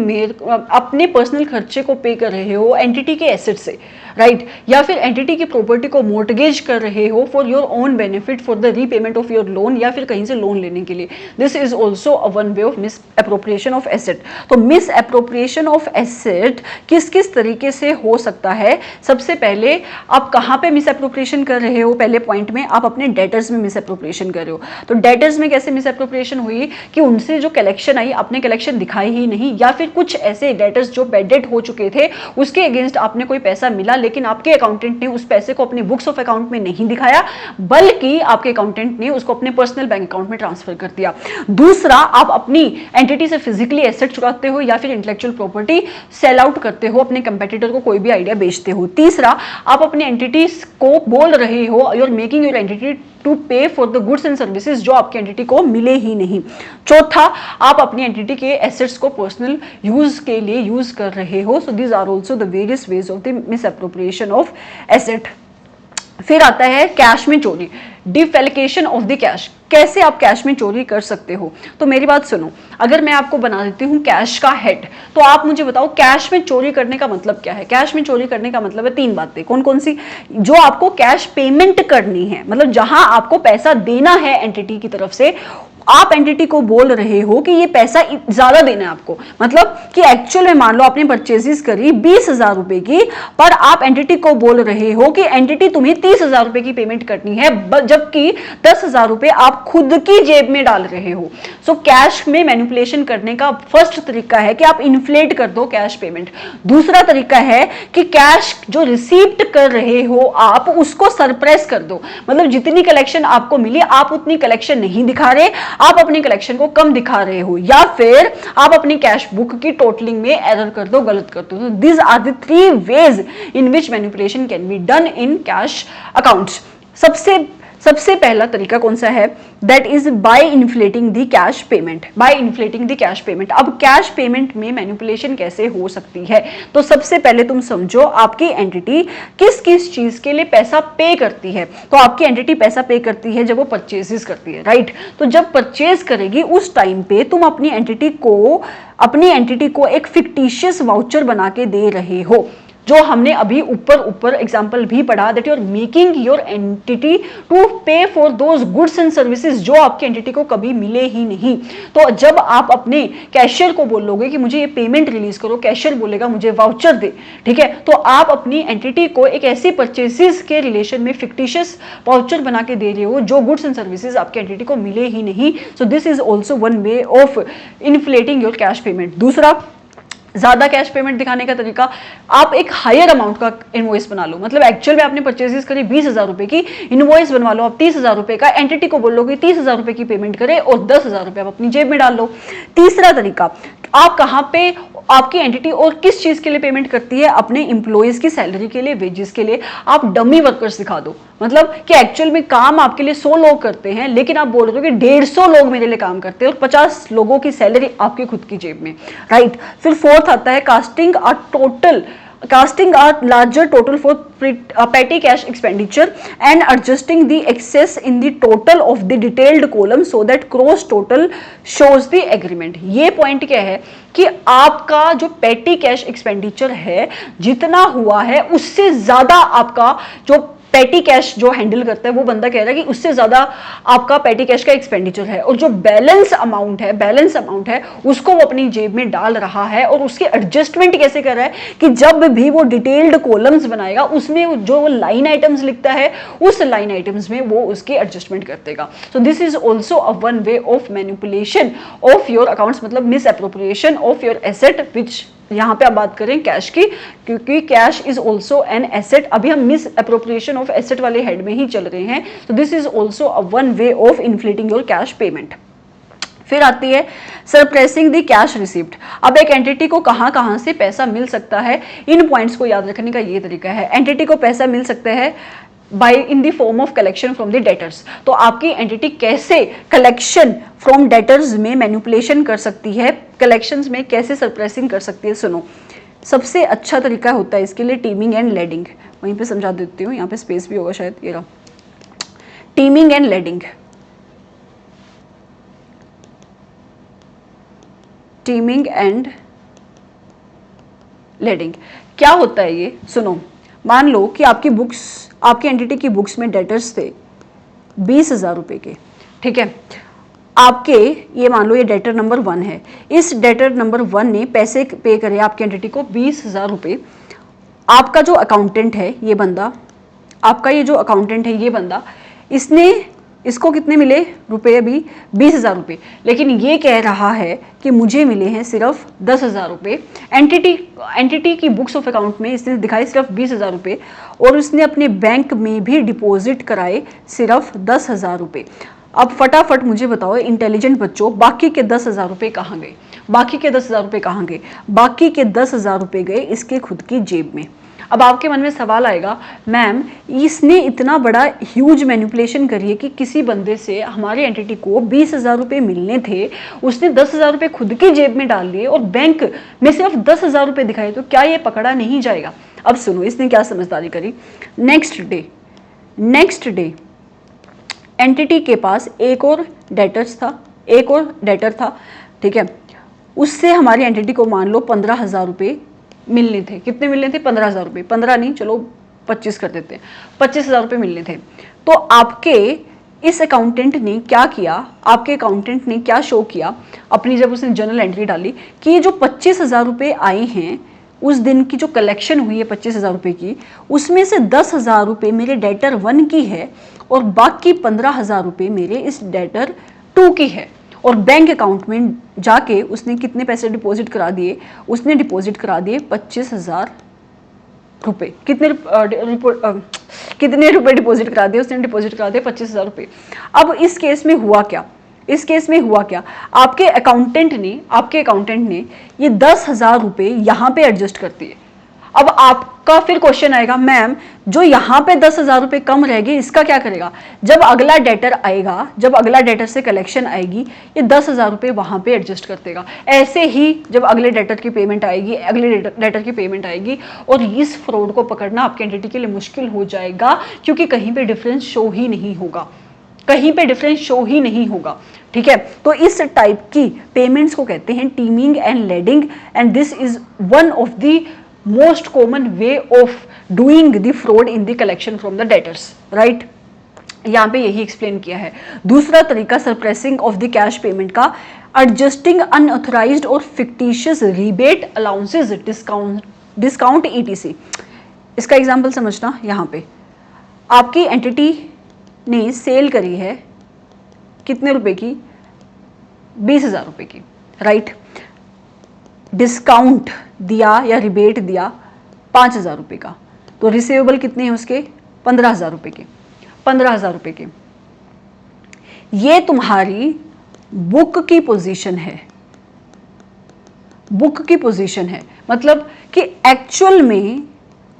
अपने पर्सनल खर्चे को पे कर रहे हो एंटिटी के एसेट से, राइट, या फिर एंटिटी की प्रॉपर्टी को मोर्टगेज कर रहे हो for your own benefit, for the repayment of your loan, या फिर कहीं से लोन लेने के लिए। This is also a one way of misappropriation of asset. तो मिस अप्रोप्रिएशन ऑफ एसेट किस किस तरीके से हो सकता है? सबसे पहले आप कहाँ पे मिस अप्रोप्रिएशन कर रहे हो? पहले पॉइंट में आप अपने डेटर्स में मिस अप्रोप्रिएशन कर रहे हो। तो डेटर्स में कैसे मिस अप्रोप्रिएशन हुई कि उनसे जो कलेक्शन आई आपने कलेक्शन दिखाई ही नहीं, या फिर कुछ ऐसे डेटर्स जो बैड डेट हो चुके थे उसके अगेंस्ट आपने कोई पैसा मिला, लेकिन आपके अकाउंटेंट ने उस पैसे को अपने बुक्स ऑफ अकाउंट में नहीं दिखाया, बल्कि आपके अकाउंटेंट ने उसको अपने पर्सनल बैंक अकाउंट में ट्रांसफर कर दिया। दूसरा, आप अपनी एंटिटी से फिजिकली एसेट चुराते हो या फिर इंटेलेक्चुअल प्रॉपर्टी सेल आउट करते हो, अपने कंपेटिटर को कोई भी आइडिया बेचते हो। तीसरा, आप अपनी एंटिटीज को बोल रहे हो you are making your entity to pay for the goods and services जो आपकी एंटिटी को मिले ही नहीं। चौथा, आप अपनी एंटिटी के एसेट्स को पर्सनल यूज के लिए यूज कर रहे हो। So these are also the various ways of the misappropriation of asset. फिर आता है कैश में चोरी, डिफेलिकेशन ऑफ द कैश। कैसे आप कैश में चोरी कर सकते हो? तो मेरी बात सुनो, अगर मैं आपको बना देती हूँ कैश का हेड, तो आप मुझे बताओ कैश में चोरी करने का मतलब क्या है? कैश में चोरी करने का मतलब है तीन बातें। कौन कौन सी? जो आपको कैश पेमेंट करनी है, मतलब जहां आपको पैसा देना है एंटिटी की तरफ से, आप एंटिटी को बोल रहे हो कि ये पैसा ज्यादा देना है आपको, मतलब कि एक्चुअल में मान लो आपने परचेजेस करी 20,000 रुपए की, पर आप एंटिटी को बोल रहे हो कि एंटिटी तुम्हें 30,000 रुपए की पेमेंट करनी है, जबकि 10,000 रुपए आप खुद की जेब में डाल रहे हो। सो कैश में मैनिपुलेशन करने का फर्स्ट तरीका है कि आप इन्फ्लेट कर दो कैश पेमेंट। दूसरा तरीका है कि कैश जो रिसीव्ड कर रहे हो आप उसको सरप्रेस कर दो, मतलब जितनी कलेक्शन आपको मिली आप उतनी कलेक्शन नहीं दिखा रहे, आप अपनी कलेक्शन को कम दिखा रहे हो, या फिर आप अपनी कैश बुक की टोटलिंग में एरर कर दो, गलत कर दो। This are the three ways in which manipulation can be done in cash accounts. सबसे पहला तरीका कौन सा है? That is by inflating the cash payment. By inflating the cash payment. अब कैश पेमेंट में मैनिपुलेशन कैसे हो सकती है? तो सबसे पहले तुम समझो आपकी एंटिटी किस किस चीज के लिए पैसा पे करती है। तो आपकी एंटिटी पैसा पे करती है जब वो परचेजेस करती है, राइट? तो जब परचेज करेगी उस टाइम पे तुम अपनी एंटिटी को एक फिक्टिशियस वाउचर बना के दे रहे हो, जो हमने अभी ऊपर एग्जांपल भी पढ़ा, that you are making your entity to pay for those goods and services जो आपकी एंटिटी को कभी मिले ही नहीं। तो जब आप अपने कैशियर को बोलोगे कि मुझे ये पेमेंट रिलीज करो, कैशियर बोलेगा मुझे वाउचर दे, ठीक है? तो आप अपनी एंटिटी को एक ऐसी परचेसेस के रिलेशन में फिक्टिशियस वाउचर बना के दे रहे हो जो गुड्स एंड सर्विसेज आपकी एंटिटी को मिले ही नहीं। सो this is also one way of inflating your cash payment. दूसरा, ज्यादा कैश पेमेंट दिखाने का तरीका, आप एक हायर अमाउंट का इनवॉइस बना लो, मतलब एक्चुअल में आपने परचेजेस करी 20,000 रुपए की, इनवॉइस बनवा लो आप 30,000 रुपए का, एंटिटी को बोल लो कि 30,000 रुपए की पेमेंट करे और 10,000 रुपए आप अपनी जेब में डाल लो। तीसरा तरीका, आप कहां पे आपकी एंटिटी और किस चीज के लिए पेमेंट करती है? अपने इंप्लॉइज की सैलरी के लिए, वेजेस के लिए। आप डमी वर्कर्स दिखा दो, मतलब कि एक्चुअल में काम आपके लिए 100 लोग करते हैं, लेकिन आप बोल रहे हो कि 150 लोग मेरे लिए काम करते हैं और 50 लोगों की सैलरी आपकी खुद की जेब में, राइट? फिर फोर्थ आता है casting a larger total for petty cash expenditure and adjusting the excess in the total of the detailed column so that gross total shows the agreement। ये पॉइंट क्या है कि आपका जो पेटी कैश एक्सपेंडिचर है जितना हुआ है उससे ज्यादा आपका जो पेटी कैश जो हैंडल करता है वो बंदा कह रहा है कि उससे ज्यादा आपका पेटी कैश का एक्सपेंडिचर है, और जो बैलेंस अमाउंट है उसको वो अपनी जेब में डाल रहा है। और उसके एडजस्टमेंट कैसे कर रहा है कि जब भी वो डिटेल्ड कॉलम्स बनाएगा उसमें जो लाइन आइटम्स लिखता है उस लाइन आइटम्स में वो उसके एडजस्टमेंट कर देगा। So this is also a one way of manipulation of your accounts, मतलब misappropriation of your asset, which यहाँ पे आप बात करें कैश की, क्योंकि cash is also an asset. अभी हम मिस अप्रोप्रिएशन ऑफ एसेट वाले हेड में ही चल रहे हैं। तो this is also a one way of inflating your cash payment. फिर आती है सरप्रेसिंग द कैश रिसिप्ट। अब एक एंटिटी को कहाँ कहाँ से पैसा मिल सकता है, इन पॉइंट्स को याद रखने का ये तरीका है। एंटिटी को पैसा मिल सकता है by in the form of collection from the debtors. तो आपकी एंटिटी कैसे कलेक्शन फ्रॉम डेटर्स में मैनिपुलेशन कर सकती है, कलेक्शंस में कैसे सरप्रेसिंग कर सकती है। सुनो, सबसे अच्छा तरीका होता है इसके लिए टीमिंग एंड लेडिंग। वहीं पे समझा देती हूँ, यहाँ पे स्पेस भी होगा शायद, ये रहा, teeming and lading. Teeming and lading क्या होता है ये सुनो। मान लो कि आपकी बुक्स, आपकी एंटिटी की बुक्स में डेटर्स थे 20,000 रुपए के, ठीक है। आपके ये मान लो ये डेटर नंबर 1 है, इस डेटर नंबर 1 ने पैसे पे करे आपकी एंटिटी को 20,000 रुपए। आपका जो अकाउंटेंट है ये बंदा, आपका ये जो अकाउंटेंट है ये बंदा, इसने इसको कितने मिले रुपए, अभी 20,000 रुपए, लेकिन ये कह रहा है कि मुझे मिले हैं सिर्फ 10,000 रुपए। एंटिटी की बुक्स ऑफ अकाउंट में इसने दिखाई सिर्फ 20,000 रुपए, और उसने अपने बैंक में भी डिपॉजिट कराए सिर्फ 10,000 रुपए। अब फटाफट मुझे बताओ इंटेलिजेंट बच्चों, बाकी के 10,000 रुपए कहाँ गए? बाकी के 10,000 रुपए कहाँ गए? बाकी के 10,000 रुपए गए इसके खुद की जेब में। अब आपके मन में सवाल आएगा, मैम इसने इतना बड़ा ह्यूज मैनिपुलेशन करी है कि किसी बंदे से हमारी एंटिटी को 20,000 रुपए मिलने थे, उसने 10,000 रुपए खुद की जेब में डाल लिए और बैंक में सिर्फ 10,000 रुपए दिखाए, तो क्या ये पकड़ा नहीं जाएगा? अब सुनो इसने क्या समझदारी करी। नेक्स्ट डे एंटिटी के पास एक और डेटर था, ठीक है। उससे हमारी एंटिटी को मान लो 15,000 रुपए मिलने थे। कितने मिलने थे? 15,000 रुपए। 15 नहीं, चलो 25 कर देते हैं, 25,000 रुपए मिलने थे। तो आपके इस अकाउंटेंट ने क्या किया, आपके अकाउंटेंट ने क्या शो किया अपनी, जब उसने जर्नल एंट्री डाली कि ये जो 25,000 रुपए आए हैं, उस दिन की जो कलेक्शन हुई है 25,000 रुपए की, उसमें से 10,000 रुपए मेरे डेटर 1 की है और बाकी 15,000 रुपए मेरे इस डेटर 2 की है। और बैंक अकाउंट में जाके उसने कितने पैसे डिपॉजिट करा दिए? उसने डिपॉजिट करा दिए 25,000 रुपए। कितने रुपए डिपॉजिट करा दिए? उसने डिपॉजिट करा दिए 25,000 रुपए। अब इस केस में हुआ क्या? आपके अकाउंटेंट ने ये 10,000 रुपए यहाँ पे एडजस्ट कर दिए। अब आपका फिर क्वेश्चन आएगा, मैम जो यहाँ पे 10,000 रुपए कम रह गए इसका क्या करेगा? जब अगला डेटर आएगा, जब अगला डेटर से कलेक्शन आएगी, ये 10,000 रुपए वहां पे एडजस्ट कर देगा। ऐसे ही जब अगले डेटर की पेमेंट आएगी, और इस फ्रॉड को पकड़ना आपके एंटिटी के लिए मुश्किल हो जाएगा, क्योंकि कहीं पे डिफरेंस शो ही नहीं होगा, ठीक है। तो इस टाइप की पेमेंट्स को कहते हैं teeming and lading, and this is one of the most common way of doing the fraud in the collection from the debtors, right? यहाँ पे यही एक्सप्लेन किया है। दूसरा तरीका सरप्रेसिंग ऑफ द कैश पेमेंट का, एडजस्टिंग अनऑथराइज्ड और fictitious rebate, allowances, discount ETC। इसका एग्जांपल समझना। यहाँ पे आपकी एंटिटी ने सेल करी है कितने रुपए की? 20,000 रुपए की, राइट। डिस्काउंट दिया या रिबेट दिया 5,000 रुपए का, तो रिसीवेबल कितने हैं उसके? 15,000 रुपए के। 15,000 रुपए के ये तुम्हारी बुक की पोजीशन है, मतलब कि एक्चुअल में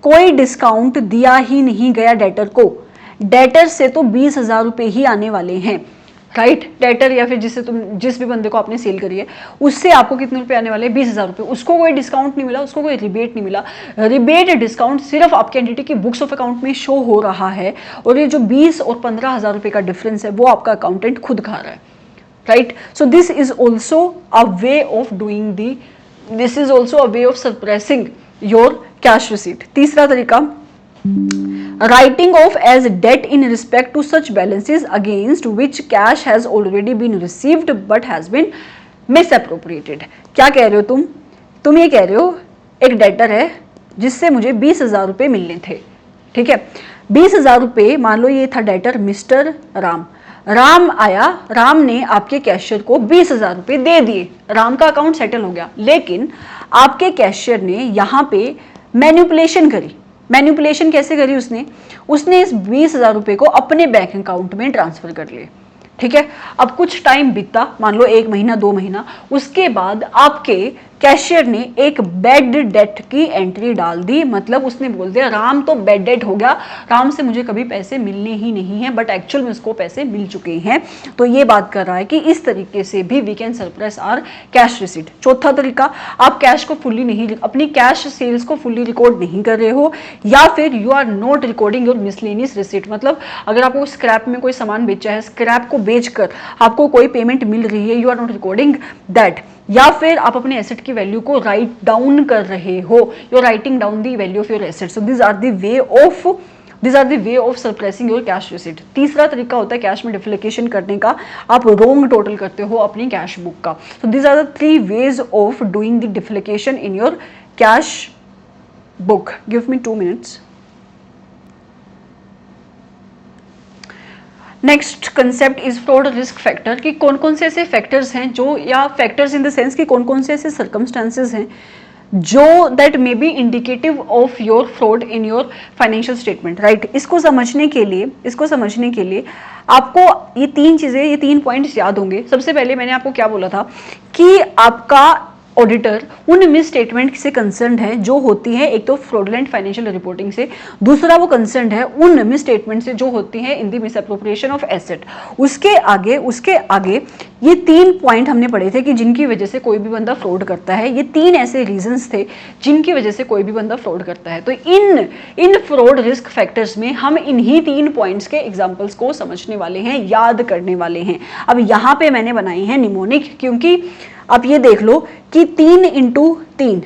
कोई डिस्काउंट दिया ही नहीं गया डेटर को। डेटर से तो 20,000 रुपए ही आने वाले हैं, राइट। डेटर या फिर जिस भी बंदे को आपने सेल करी है, उससे आपको कितने रुपए आने वाले? 20,000 रुपए। उसको कोई डिस्काउंट नहीं मिला, उसको कोई रिबेट नहीं मिला। रिबेट डिस्काउंट सिर्फ आपके एंटिटी की बुक्स ऑफ अकाउंट में शो हो रहा है, और ये जो 20 और 15,000 रुपए का डिफरेंस है वो आपका अकाउंटेंट खुद खा रहा है, right. So this is also a way of suppressing your cash receipt. तीसरा तरीका, writing off as debt in respect to such balances against which cash has already been received but has been misappropriated। क्या कह रहे हो तुम ये कह रहे हो एक डेटर है जिससे मुझे 20,000 रुपए मिलने थे, ठीक है। 20,000 रुपए, मान लो ये था डेटर मिस्टर राम आया, राम ने आपके कैशियर को 20,000 रुपए दे दिए, राम का अकाउंट सेटल हो गया। लेकिन आपके कैशियर ने यहाँ पे मैनिपुलेशन कैसे करी? उसने इस 20,000 रुपए को अपने बैंक अकाउंट में ट्रांसफर कर लिए, ठीक है। अब कुछ टाइम बीता, मान लो 1 महीना 2 महीना, उसके बाद आपके कैशियर ने एक बैड डेट की एंट्री डाल दी, मतलब उसने बोल दिया राम तो बैड डेट हो गया, राम से मुझे कभी पैसे मिलने ही नहीं है, बट एक्चुअल में उसको पैसे मिल चुके हैं। तो ये बात कर रहा है कि इस तरीके से भी we can suppress our cash receipt. चौथा तरीका, आप कैश को फुल्ली नहीं, अपनी कैश सेल्स को फुल्ली रिकॉर्ड नहीं कर रहे हो, या फिर you are not recording your miscellaneous receipt. मतलब अगर आपको स्क्रैप में कोई सामान बेचा है, स्क्रैप को बेचकर आपको कोई पेमेंट मिल रही है, you are not recording that. या फिर आप अपने एसेट की वैल्यू को राइट डाउन कर रहे हो, you are writing down the value of your asset. So this are the way of suppressing your cash receipt. तीसरा तरीका होता है कैश में डिफ्लेकेशन करने का, आप रोंग टोटल करते हो अपनी कैश बुक का। So this are the 3 ways of doing the defalcation in your cash book. Give me 2 minutes। Next concept is fraud risk factor, कि कौन कौन से ऐसे फैक्टर्स हैं जो, या फैक्टर्स इन द सेंस कि कौन कौन से ऐसे सर्कमस्टांसेस हैं जो that may be indicative of your fraud in your financial statement, right. इसको समझने के लिए आपको ये 3 चीजें, ये 3 पॉइंट्स याद होंगे। सबसे पहले मैंने आपको क्या बोला था कि आपका ऑडिटर उन मिस स्टेटमेंट से कंसर्न है जो होती है एक तो फ्रॉडुलेंट फाइनेंशियल रिपोर्टिंग से, दूसरा वो कंसर्न है उन मिस स्टेटमेंट से जो होती है in the misappropriation of asset. उसके आगे ये 3 पॉइंट हमने पढ़े थे कि जिनकी वजह से कोई भी बंदा फ्रॉड करता है। ये 3 ऐसे रीजंस थे जिनकी वजह से कोई भी बंदा फ्रॉड करता है। तो इन फ्रॉड रिस्क फैक्टर्स में हम इन्हीं 3 पॉइंट्स के एग्जांपल्स को समझने वाले हैं, याद करने वाले हैं। अब यहाँ पे मैंने बनाई है निमोनिक, क्योंकि आप ये देख लो कि 3 × 3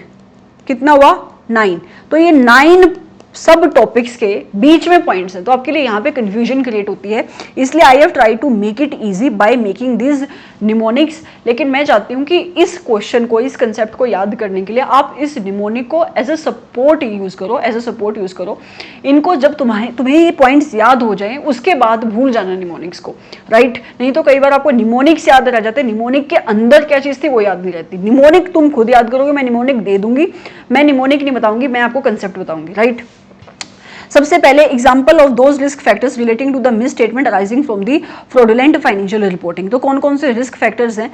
कितना हुआ 9। तो ये 9 सब टॉपिक्स के बीच में पॉइंट्स हैं, तो आपके लिए यहाँ पे कंफ्यूजन क्रिएट होती है। इसलिए I have try to make it easy by making this mnemonics. लेकिन मैं चाहती हूँ कि इस क्वेश्चन को, इस कंसेप्ट को याद करने के लिए आप इस निमोनिक को एज अ सपोर्ट यूज करो, इनको जब तुम्हें ये पॉइंट्स याद हो जाएं उसके बाद भूल जाना निमोनिक्स को, राइट। नहीं तो कई बार आपको निमोनिक्स याद रह जाते हैं, निमोनिक के अंदर क्या चीज थी वो याद नहीं रहती। निमोनिक तुम खुद याद करोगे, मैं निमोनिक दे दूंगी, मैं निमोनिक नहीं बताऊंगी, मैं आपको कंसेप्ट बताऊंगी, राइट। सबसे पहले example of those risk factors relating to the misstatement arising from the fraudulent financial reporting. तो कौन कौन से रिस्क फैक्टर्स हैं,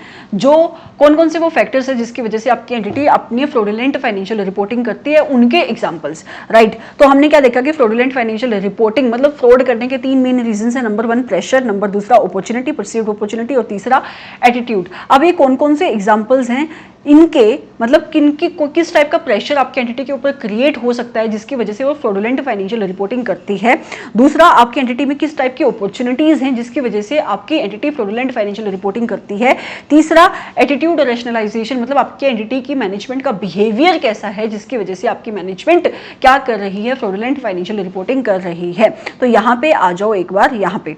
कौन कौन से वो फैक्टर्स हैं जिसकी वजह से आपकी एंटिटी अपनी फ्रॉडुलेंट फाइनेंशियल रिपोर्टिंग करती है, उनके एग्जांपल्स, राइट। तो हमने क्या देखा कि फ्रॉडुलेंट फाइनेंशियल रिपोर्टिंग मतलब फ्रॉड करने के 3 मेन रीजन है। Number 1 pressure, number 2 opportunity, perceived opportunity, और तीसरा एटीट्यूड। अब ये कौन कौन से एग्जांपल्स हैं इनके, मतलब किस टाइप का प्रेशर आपकी एंटिटी के ऊपर क्रिएट हो सकता है जिसकी वजह से वो फ्रॉडुलेंट फाइनेंशियल रिपोर्टिंग करती है। दूसरा, आपकी एंटिटी में किस टाइप की अपॉर्चुनिटीज हैं जिसकी वजह से आपकी एंटिटी फ्रॉडुलेंट फाइनेंशियल रिपोर्टिंग करती है। तीसरा, एटीट्यूड और रैशनलाइजेशन, मतलब आपकी एंटिटी की मैनेजमेंट का बिहेवियर कैसा है जिसकी वजह से आपकी मैनेजमेंट क्या कर रही है, फ्रॉडुलेंट फाइनेंशियल रिपोर्टिंग कर रही है। तो यहाँ पे आ जाओ एक बार। यहाँ पे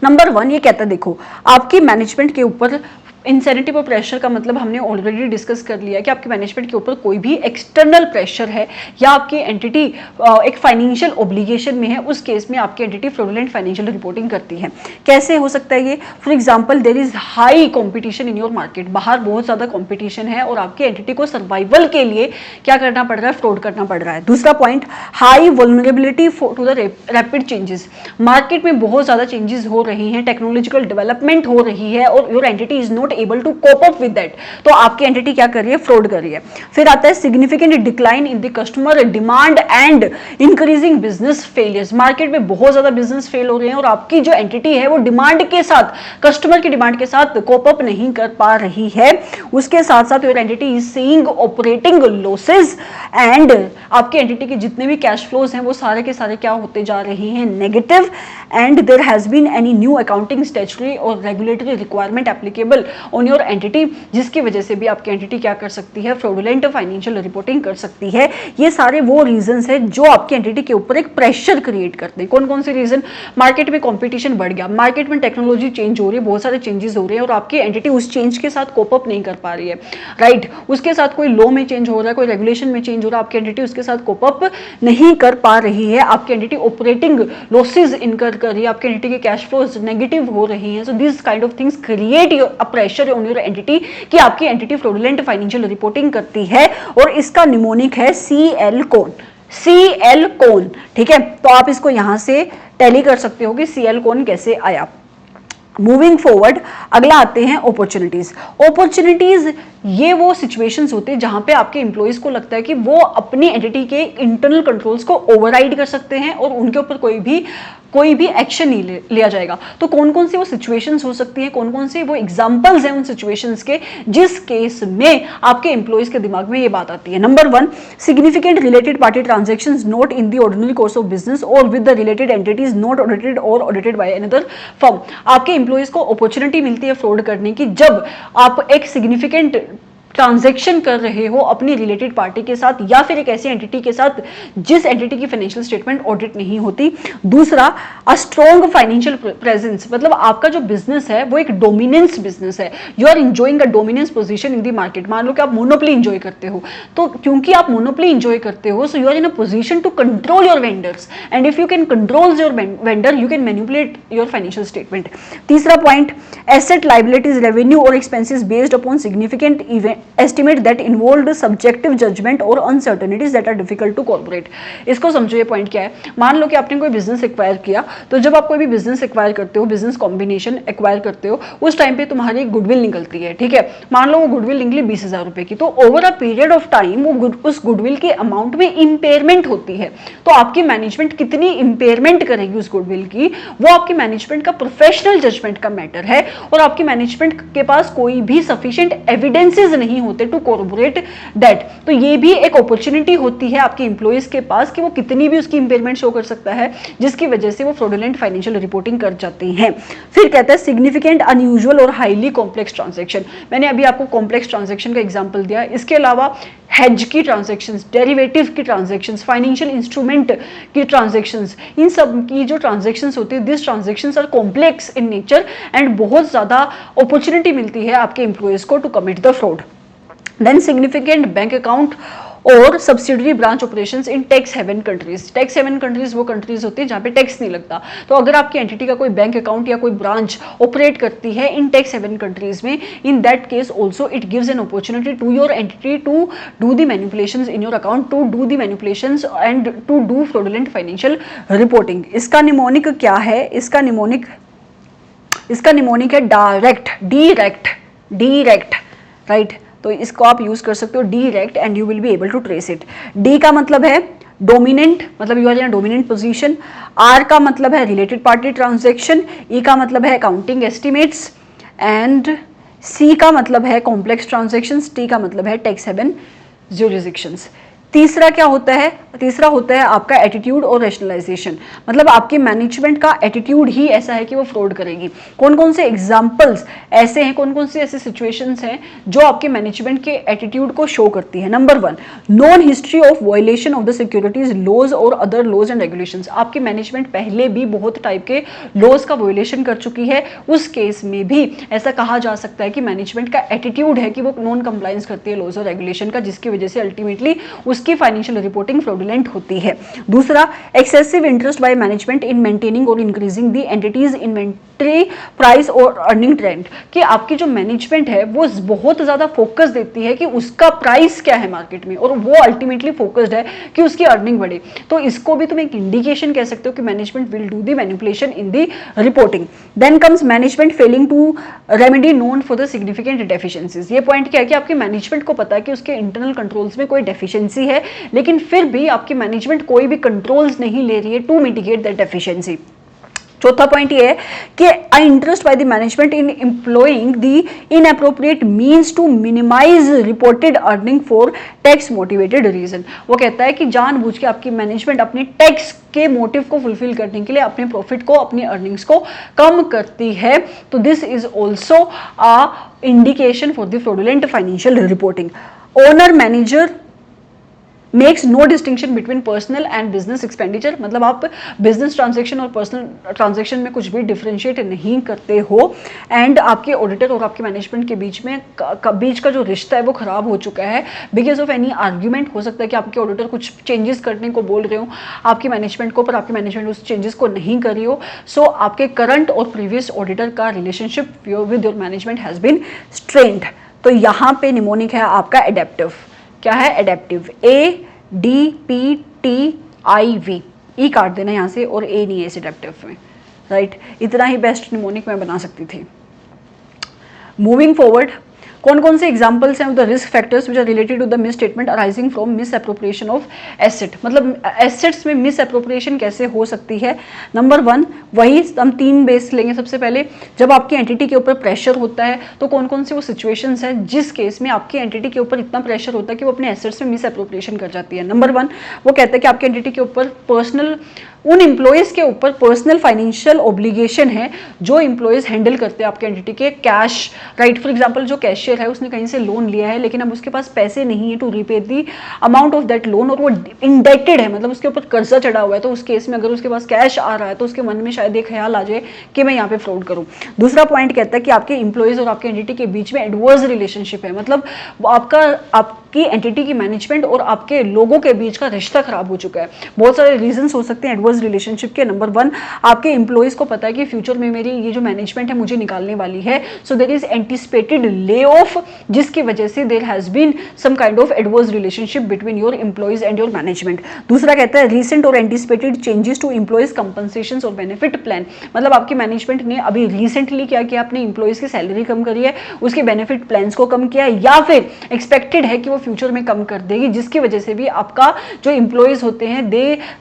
नंबर 1 ये कहता है, देखो आपकी मैनेजमेंट के ऊपर इंसेनिटी और प्रेशर का मतलब हमने ऑलरेडी डिस्कस कर लिया कि आपके मैनेजमेंट के ऊपर कोई भी एक्सटर्नल प्रेशर है या आपकी एंटिटी एक फाइनेंशियल ऑब्लिगेशन में है, उस केस में आपकी एंटिटी फ्रॉडुलेंट फाइनेंशियल रिपोर्टिंग करती है। कैसे हो सकता है ये? For example, there is high competition in your market, बाहर बहुत ज़्यादा कंपटीशन है और आपकी एंटिटी को सर्वाइवल के लिए क्या करना पड़ रहा है, फ्रॉड करना पड़ रहा है। दूसरा point, high vulnerability to the rapid changes, market में बहुत ज़्यादा चेंजेस हो रही हैं, टेक्नोलॉजिकल डेवलपमेंट हो रही है और your entity is not able to cope up with that, तो आपकी एंटिटी क्या कर रही है, फ्रॉड कर रही है। फिर आता है significant decline in the customer demand and increasing business failures, market में बहुत ज्यादा बिजनेस फेल हो रहे हैं और आपकी जो एंटिटी है वो डिमांड के साथ, कस्टमर की डिमांड के साथ कोप अप नहीं कर पा रही है। उसके साथ साथ your entity is seeing operating losses and आपकी एंटिटी के जितने भी कैश फ्लोज हैं वो सारे के सारे क्या होते जा रहे हैं, negative. And there has been any new accounting statutory और regulatory requirement applicable on your entity, जिसकी वजह से भी आपकी एंटिटी क्या कर सकती है, फ्रॉडुलेंट फाइनेंशियल रिपोर्टिंग कर सकती है। ये सारे वो रीजंस हैं जो आपकी एंटिटी के ऊपर एक प्रेशर क्रिएट करते हैं। कौन कौन से रीजन? मार्केट में कंपटीशन बढ़ गया, मार्केट में टेक्नोलॉजी चेंज हो रही है, बहुत सारे चेंजेस हो रहे हैं और आपकी एंटिटी उस चेंज के साथ कोप अप नहीं कर पा रही है, राइट। उसके साथ कोई लॉ में चेंज हो रहा है, कोई रेगुलेशन में चेंज हो रहा है, आपकी एंटिटी उसके साथ कोप अप नहीं कर पा रही है, आपकी एंटिटी ऑपरेटिंग लॉसेज इनकर कर रही है, आपकी एंटिटी के कैश फ्लोज नेगेटिव हो रही हैं। So this kind of things create a pressure on your entity कि आपकी एंटिटी फ्रॉडुलेंट फाइनेंशियल रिपोर्टिंग करती है और इसका निमोनिक है CL कोन, CL कोन, ठीक है। तो आप इसको यहां से टैली कर सकते हो कि CL कोन कैसे आया। मूविंग फॉरवर्ड, अगला आते हैं अपॉर्चुनिटीज। अपॉर्चुनिटीज ये वो सिचुएशंस होते हैं जहां पे आपके एम्प्लॉइज को लगता है कि वो अपनी एंटिटी के इंटरनल कंट्रोल्स को ओवरराइड कर सकते हैं और उनके ऊपर कोई भी एक्शन नहीं लिया जाएगा। तो कौन कौन सी वो सिचुएशंस हो सकती हैं, कौन कौन से वो एग्जांपल्स हैं उन सिचुएशंस के जिस केस में आपके एम्प्लॉइज के दिमाग में ये बात आती है। Number 1, significant related party transactions not in the ordinary course of business और with the related entities not audited और ऑडिटेड बाय अनदर फर्म। आपके एम्प्लॉइज को अपॉर्चुनिटी मिलती है फ्रॉड करने की जब आप एक सिग्निफिकेंट ट्रांजैक्शन कर रहे हो अपनी रिलेटेड पार्टी के साथ या फिर एक ऐसी एंटिटी के साथ जिस एंटिटी की फाइनेंशियल स्टेटमेंट ऑडिट नहीं होती। दूसरा, अ स्ट्रॉन्ग फाइनेंशियल प्रेजेंस, मतलब आपका जो बिजनेस है वो एक डोमिनेंस बिजनेस है, you are enjoying a dominance position in the market. मान लो कि आप मोनोपोली एंजॉय करते हो, तो क्योंकि आप मोनोपोली एंजॉय करते हो so you are in a position to control your vendors and if you can control your vendor you can manipulate your financial statement. तीसरा पॉइंट, एसेट लाइबिलिटीज रेवेन्यू और expenses based upon significant estimate that involved subjective judgment और uncertainties that are difficult to corporate। इसको समझो, ये पॉइंट क्या है। मान लो कि आपने कोई बिजनेस एक्वायर किया, तो जब आप कोई भी बिजनेस एक्वायर करते हो, बिजनेस कॉम्बिनेशन एक्वायर करते हो, उस टाइम पे तुम्हारी गुडविल निकलती है, ठीक है। मान लो वो गुडविल निकली 20,000 रुपए की, तो over a period of time वो उस गुडविल के अमाउंट में इंपेयरमेंट होती है। तो आपकी मैनेजमेंट कितनी इंपेयरमेंट करेगी उस गुडविल की, वो आपकी मैनेजमेंट का प्रोफेशनल जजमेंट का मैटर है और आपकी मैनेजमेंट के पास कोई भी सफिशिएंट एविडेंसेस नहीं होते टू कॉर्पोरेट दैट। तो ये भी एक अपॉर्चुनिटी होती है आपके एम्प्लॉइज के पास कि वो कितनी भी उसकी इंपेयरमेंट शो कर सकता है जिसकी वजह से वो फ्रॉडुलेंट फाइनेंशियल रिपोर्टिंग कर जाते हैं। फिर कहता है सिग्निफिकेंट अनयूजुअल और हाईली कॉम्प्लेक्स ट्रांजैक्शन। मैंने अभी आपको कॉम्प्लेक्स ट्रांजैक्शन का एग्जांपल दिया, इसके अलावा हेज की ट्रांजैक्शंस, डेरिवेटिव की ट्रांजैक्शंस, फाइनेंशियल इंस्ट्रूमेंट की ट्रांजैक्शंस, इन सब की जो ट्रांजैक्शंस होती है this transactions are complex in nature and बहुत ज्यादा अपॉर्चुनिटी मिलती है आपके एम्प्लॉइज को to commit the fraud. Then significant bank account और subsidiary branch operations in tax haven countries. Tax haven countries वो कंट्रीज होती है जहां पे टैक्स नहीं लगता। तो अगर आपकी एंटिटी का कोई बैंक अकाउंट या कोई ब्रांच ऑपरेट करती है इन टैक्स हेवन कंट्रीज में, in that case also it gives an opportunity to your entity to do the manipulations in your account, to do the manipulations and to do fraudulent financial reporting. इसका निमोनिक क्या है? इसका निमोनिक है डायरेक्ट, राइट। तो इसको आप यूज कर सकते हो direct and you will be able to trace it. D का मतलब है डोमिनेंट, मतलब you are in dominant position. R का मतलब है रिलेटेड पार्टी ट्रांजैक्शन। ई का मतलब है अकाउंटिंग एस्टिमेट्स एंड सी का मतलब है कॉम्प्लेक्स ट्रांजैक्शंस। टी का मतलब है टैक्स हेवन ज्यूरिसडिक्शंस। तीसरा क्या होता है? तीसरा होता है आपका एटीट्यूड और रैशनलाइजेशन, मतलब आपकी मैनेजमेंट का एटीट्यूड ही ऐसा है कि वो फ्रॉड करेगी। कौन कौन से एग्जांपल्स ऐसे हैं, कौन कौन से ऐसे सिचुएशंस हैं जो आपके मैनेजमेंट के एटीट्यूड को शो करती है? Number 1, non history of violation of the securities laws और अदर लॉज एंड रेगुलेशंस। आपकी मैनेजमेंट पहले भी बहुत टाइप के लॉज का वायलेशन कर चुकी है, उस केस में भी ऐसा कहा जा सकता है कि मैनेजमेंट का एटीट्यूड है कि वो नॉन कंप्लायंस करती है लॉज और रेगुलेशन का, जिसकी वजह से अल्टीमेटली उसकी फाइनेंशियल रिपोर्टिंग फ्रॉडुलेंट होती है। दूसरा, excessive interest by management in maintaining और increasing the entity's inventory price और अर्निंग ट्रेंड, कि आपकी जो मैनेजमेंट है वो बहुत ज्यादा फोकस देती है कि उसका प्राइस क्या है मार्केट में और वो अल्टीमेटली फोकस्ड है कि उसकी अर्निंग बढ़े। तो इसको भी तुम एक इंडिकेशन कह सकते हो कि management will do the manipulation in the reporting. Then comes management failing to remedy known for the significant deficiencies. ये पॉइंट क्या है कि आपके मैनेजमेंट को पता है कि उसके इंटरनल कंट्रोल्स में कोई डेफिशिएंसी है, लेकिन फिर भी आपकी मैनेजमेंट कोई भी कंट्रोल्स नहीं ले रही है टू मिटिगेट दैट डेफिशिएंसी। चौथा पॉइंट ये है कि I interest by the management in employing the inappropriate means to minimise reported earning for tax motivated reason. वो कहता है कि जानबूझ के आपकी मैनेजमेंट अपने टैक्स के मोटिव को फुलफिल करने के लिए अपने प्रॉफिट को, अपनी अर्निंग्स को कम करती है। तो this is also a indication for the fraudulent financial reporting. Owner manager makes no distinction between personal and business expenditure, मतलब आप बिजनेस ट्रांजैक्शन और पर्सनल ट्रांजैक्शन में कुछ भी डिफरेंशिएट नहीं करते हो एंड आपके ऑडिटर और आपके मैनेजमेंट के बीच का जो रिश्ता है वो खराब हो चुका है बिकॉज ऑफ एनी आर्ग्यूमेंट। हो सकता है कि आपके ऑडिटर कुछ चेंजेस करने को बोल रहे हो आपकी मैनेजमेंट को, पर आपकी मैनेजमेंट उस चेंजेस को नहीं कर रही हो। सो आपके करंट और प्रीवियस ऑडिटर का relationship with your management has been strained. तो यहाँ पे निमोनिक है आपका एडेप्टिव। क्या है? एडेप्टिव। ADPTIV, ई काट देना यहाँ से और ए नहीं है इस एडेप्टिव में। राइट, इतना ही बेस्ट निमोनिक मैं बना सकती थी। मूविंग फॉरवर्ड, कौन कौन से एग्जाम्पल्स हैं the risk factors which are related to the misstatement arising from misappropriation of asset, मतलब एसेट्स में मिस अप्रोप्रिएशन कैसे हो सकती है। नंबर 1, वही हम 3 बेस लेंगे। सबसे पहले, जब आपकी एंटिटी के ऊपर प्रेशर होता है तो कौन कौन से वो सिचुएशंस हैं जिस केस में आपकी एंटिटी के ऊपर इतना प्रेशर होता है कि वो अपने एसेट्स में मिस अप्रोप्रिएशन कर जाती है। नंबर 1, वो कहता है कि आपकी एंटिटी के ऊपर पर्सनल, उन एम्प्लॉयज़ के ऊपर पर्सनल फाइनेंशियल ऑब्लिगेशन है जो एम्प्लॉयज़ हैंडल करते हैं आपके एंटिटी के, कैश, राइट। फॉर एग्जांपल, जो कैशियर है उसने कहीं से लोन लिया है लेकिन अब उसके पास पैसे नहीं है to repay the amount of that loan, और वो इंडेटेड है, मतलब उसके ऊपर कर्जा चढ़ा हुआ है। तो उस केस में अगर उसके पास कैश आ रहा है तो उसके मन में शायद एक ख्याल आ जाए कि मैं यहाँ पे फ्रॉड करूँ। दूसरा पॉइंट कहता है कि आपके एम्प्लॉयज़ और आपके एंटिटी के बीच में एडवर्स रिलेशनशिप है, मतलब आपकी एंटिटी की मैनेजमेंट और आपके लोगों के बीच का रिश्ता खराब हो चुका है। बहुत सारे रीजंस हो सकते हैं एडवर्स रिलेशनशिप के। नंबर 1, आपके एम्प्लॉयज को पता है कि फ्यूचर में मेरी ये जो मैनेजमेंट है मुझे निकालने वाली है, so there is anticipated lay off, जिसकी वजह से there has been some kind of adverse relationship between your employees and your management. दूसरा कहता है रीसेंट और anticipated changes to employees compensation और बेनिफिट प्लान, मतलब आपकी मैनेजमेंट ने अभी रिसेंटली क्या किया, अपने एम्प्लॉयज की सैलरी कम करी है, उसके बेनिफिट प्लान्स को कम किया है, या फिर एक्सपेक्टेड है कि वो फ्यूचर में कम कर देगी, जिसकी वजह से भी आपका जो एम्प्लॉयज होते हैं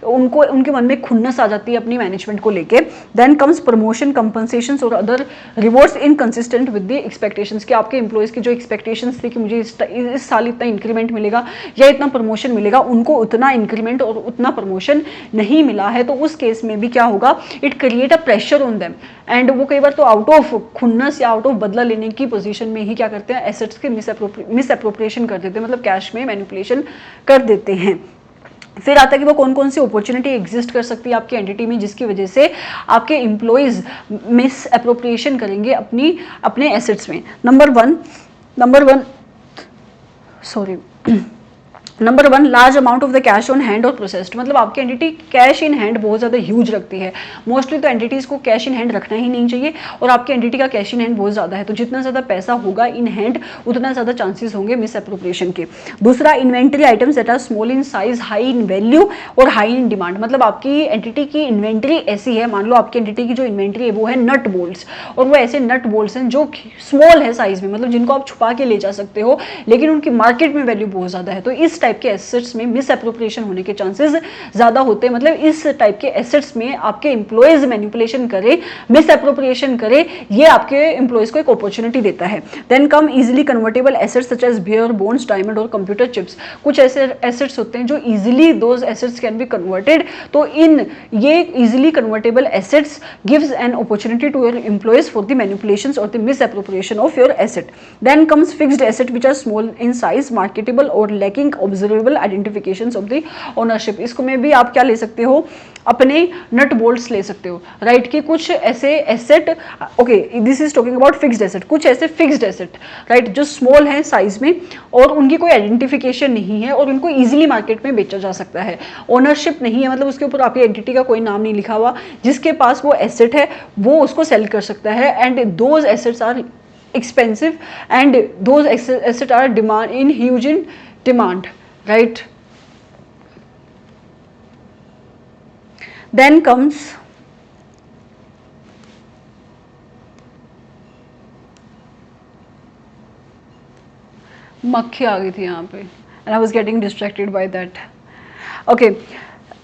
उनको उनके मन में खुन्नस आ जाती है अपनी मैनेजमेंट को लेके। देन कम्स प्रमोशन, कंपनसेशंस और other rewards inconsistent with the expectations, कि आपके एम्प्लॉयज की जो एक्सपेक्टेशंस थी कि मुझे इस साल इतना इंक्रीमेंट मिलेगा या इतना प्रमोशन मिलेगा, उनको उतना इंक्रीमेंट और उतना प्रमोशन नहीं मिला है। तो उस केस में भी क्या होगा, it create a pressure on them, and वो कई बार तो आउट ऑफ खुन्नस या आउट ऑफ बदला लेने की पोजीशन में ही क्या करते हैं, एसेट्स के मिस अप्रोप्रिएशन कर देते हैं, मतलब कैश में मैनिपुलेशन कर देते हैं। फिर आता है कि वो कौन कौन सी अपॉर्चुनिटी एग्जिस्ट कर सकती है आपकी एंटिटी में जिसकी वजह से आपके एम्प्लॉयज मिस अप्रोप्रिएशन करेंगे अपने एसेट्स में। Number one, large amount of the cash on hand और प्रोसेस्ड, मतलब आपकी एंटिटी कैश इन हैंड बहुत ज़्यादा ह्यूज रखती है। मोस्टली तो एंटिटीज़ को कैश इन हैंड रखना ही नहीं चाहिए, और आपकी एंटिटी का कैश इन हैंड बहुत ज़्यादा है, तो जितना ज़्यादा पैसा होगा इन हैंड उतना ज़्यादा चांसेस होंगे मिस अप्रोप्रिएशन के। दूसरा, inventory items that are small in size, high in value और हाई इन डिमांड, मतलब आपकी एंटिटी की इन्वेंट्री ऐसी है, मान लो आपकी एंटिटी की जो इन्वेंट्री है वो है नट बोल्ट्स, और वो ऐसे नट बोल्ट्स हैं जो स्मॉल है साइज में, मतलब जिनको आप छुपा के ले जा सकते हो, लेकिन उनकी मार्केट में वैल्यू बहुत ज़्यादा है। तो इस टाइप के एसेट्स में मिस अप्रोप्रिएशन होने के चांसेस ज्यादा होते हैं, मतलब इस टाइप के एसेट्स में आपके एम्प्लॉयज मैनिपुलेशन करे, मिस अप्रोप्रिएशन करे, ये आपके एम्प्लॉयज को एक अपॉर्चुनिटी देता है। Then come easily convertible assets such as bearer, bonds, diamond और कंप्यूटर चिप्स, कुछ ऐसे एसेट्स होते हैं जो easily those assets can be converted, तो ये easily convertible assets gives an opportunity to your employees for the manipulations और the misappropriation of your asset. Then comes fixed asset which are small in size, marketable और lacking observable identification of the ownership, इसको में भी आप क्या ले सकते हो, अपने नट बोल्ट्स ले सकते हो, राइट, कि कुछ ऐसे asset, okay this is talking about fixed asset, कुछ ऐसे फिक्स्ड एसेट, राइट, जो स्मॉल है साइज में और उनकी कोई आइडेंटिफिकेशन नहीं है और उनको इजीली मार्केट में बेचा जा सकता है, ओनरशिप नहीं है, मतलब उसके ऊपर आपकी एंटिटी का कोई नाम नहीं लिखा हुआ, जिसके पास वो एसेट है वो उसको सेल कर सकता है, and those assets are expensive and those asset are demand in huge in demand, right. Then comes मक्खी आ गई थी यहाँ पे and I was getting distracted by that. Okay,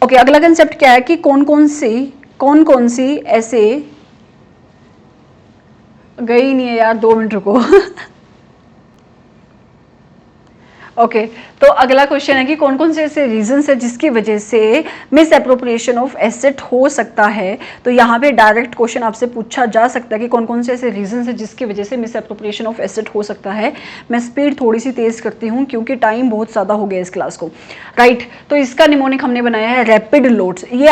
अगला कंसेप्ट क्या है कि कौन कौन सी ऐसे, गई नहीं है यार, 2 मिनट रुको। ओके, तो अगला क्वेश्चन है कि कौन कौन से ऐसे रीजंस है जिसकी वजह से मिस अप्रोप्रिएशन ऑफ एसेट हो सकता है। तो यहाँ पे डायरेक्ट क्वेश्चन आपसे पूछा जा सकता है कि कौन कौन से ऐसे रीजंस है जिसकी वजह से मिस अप्रोप्रिएशन ऑफ एसेट हो सकता है। मैं स्पीड थोड़ी सी तेज करती हूँ क्योंकि टाइम बहुत ज़्यादा हो गया इस क्लास को, राइट। तो इसका निमोनिक हमने बनाया है रैपिड लोड्स, ये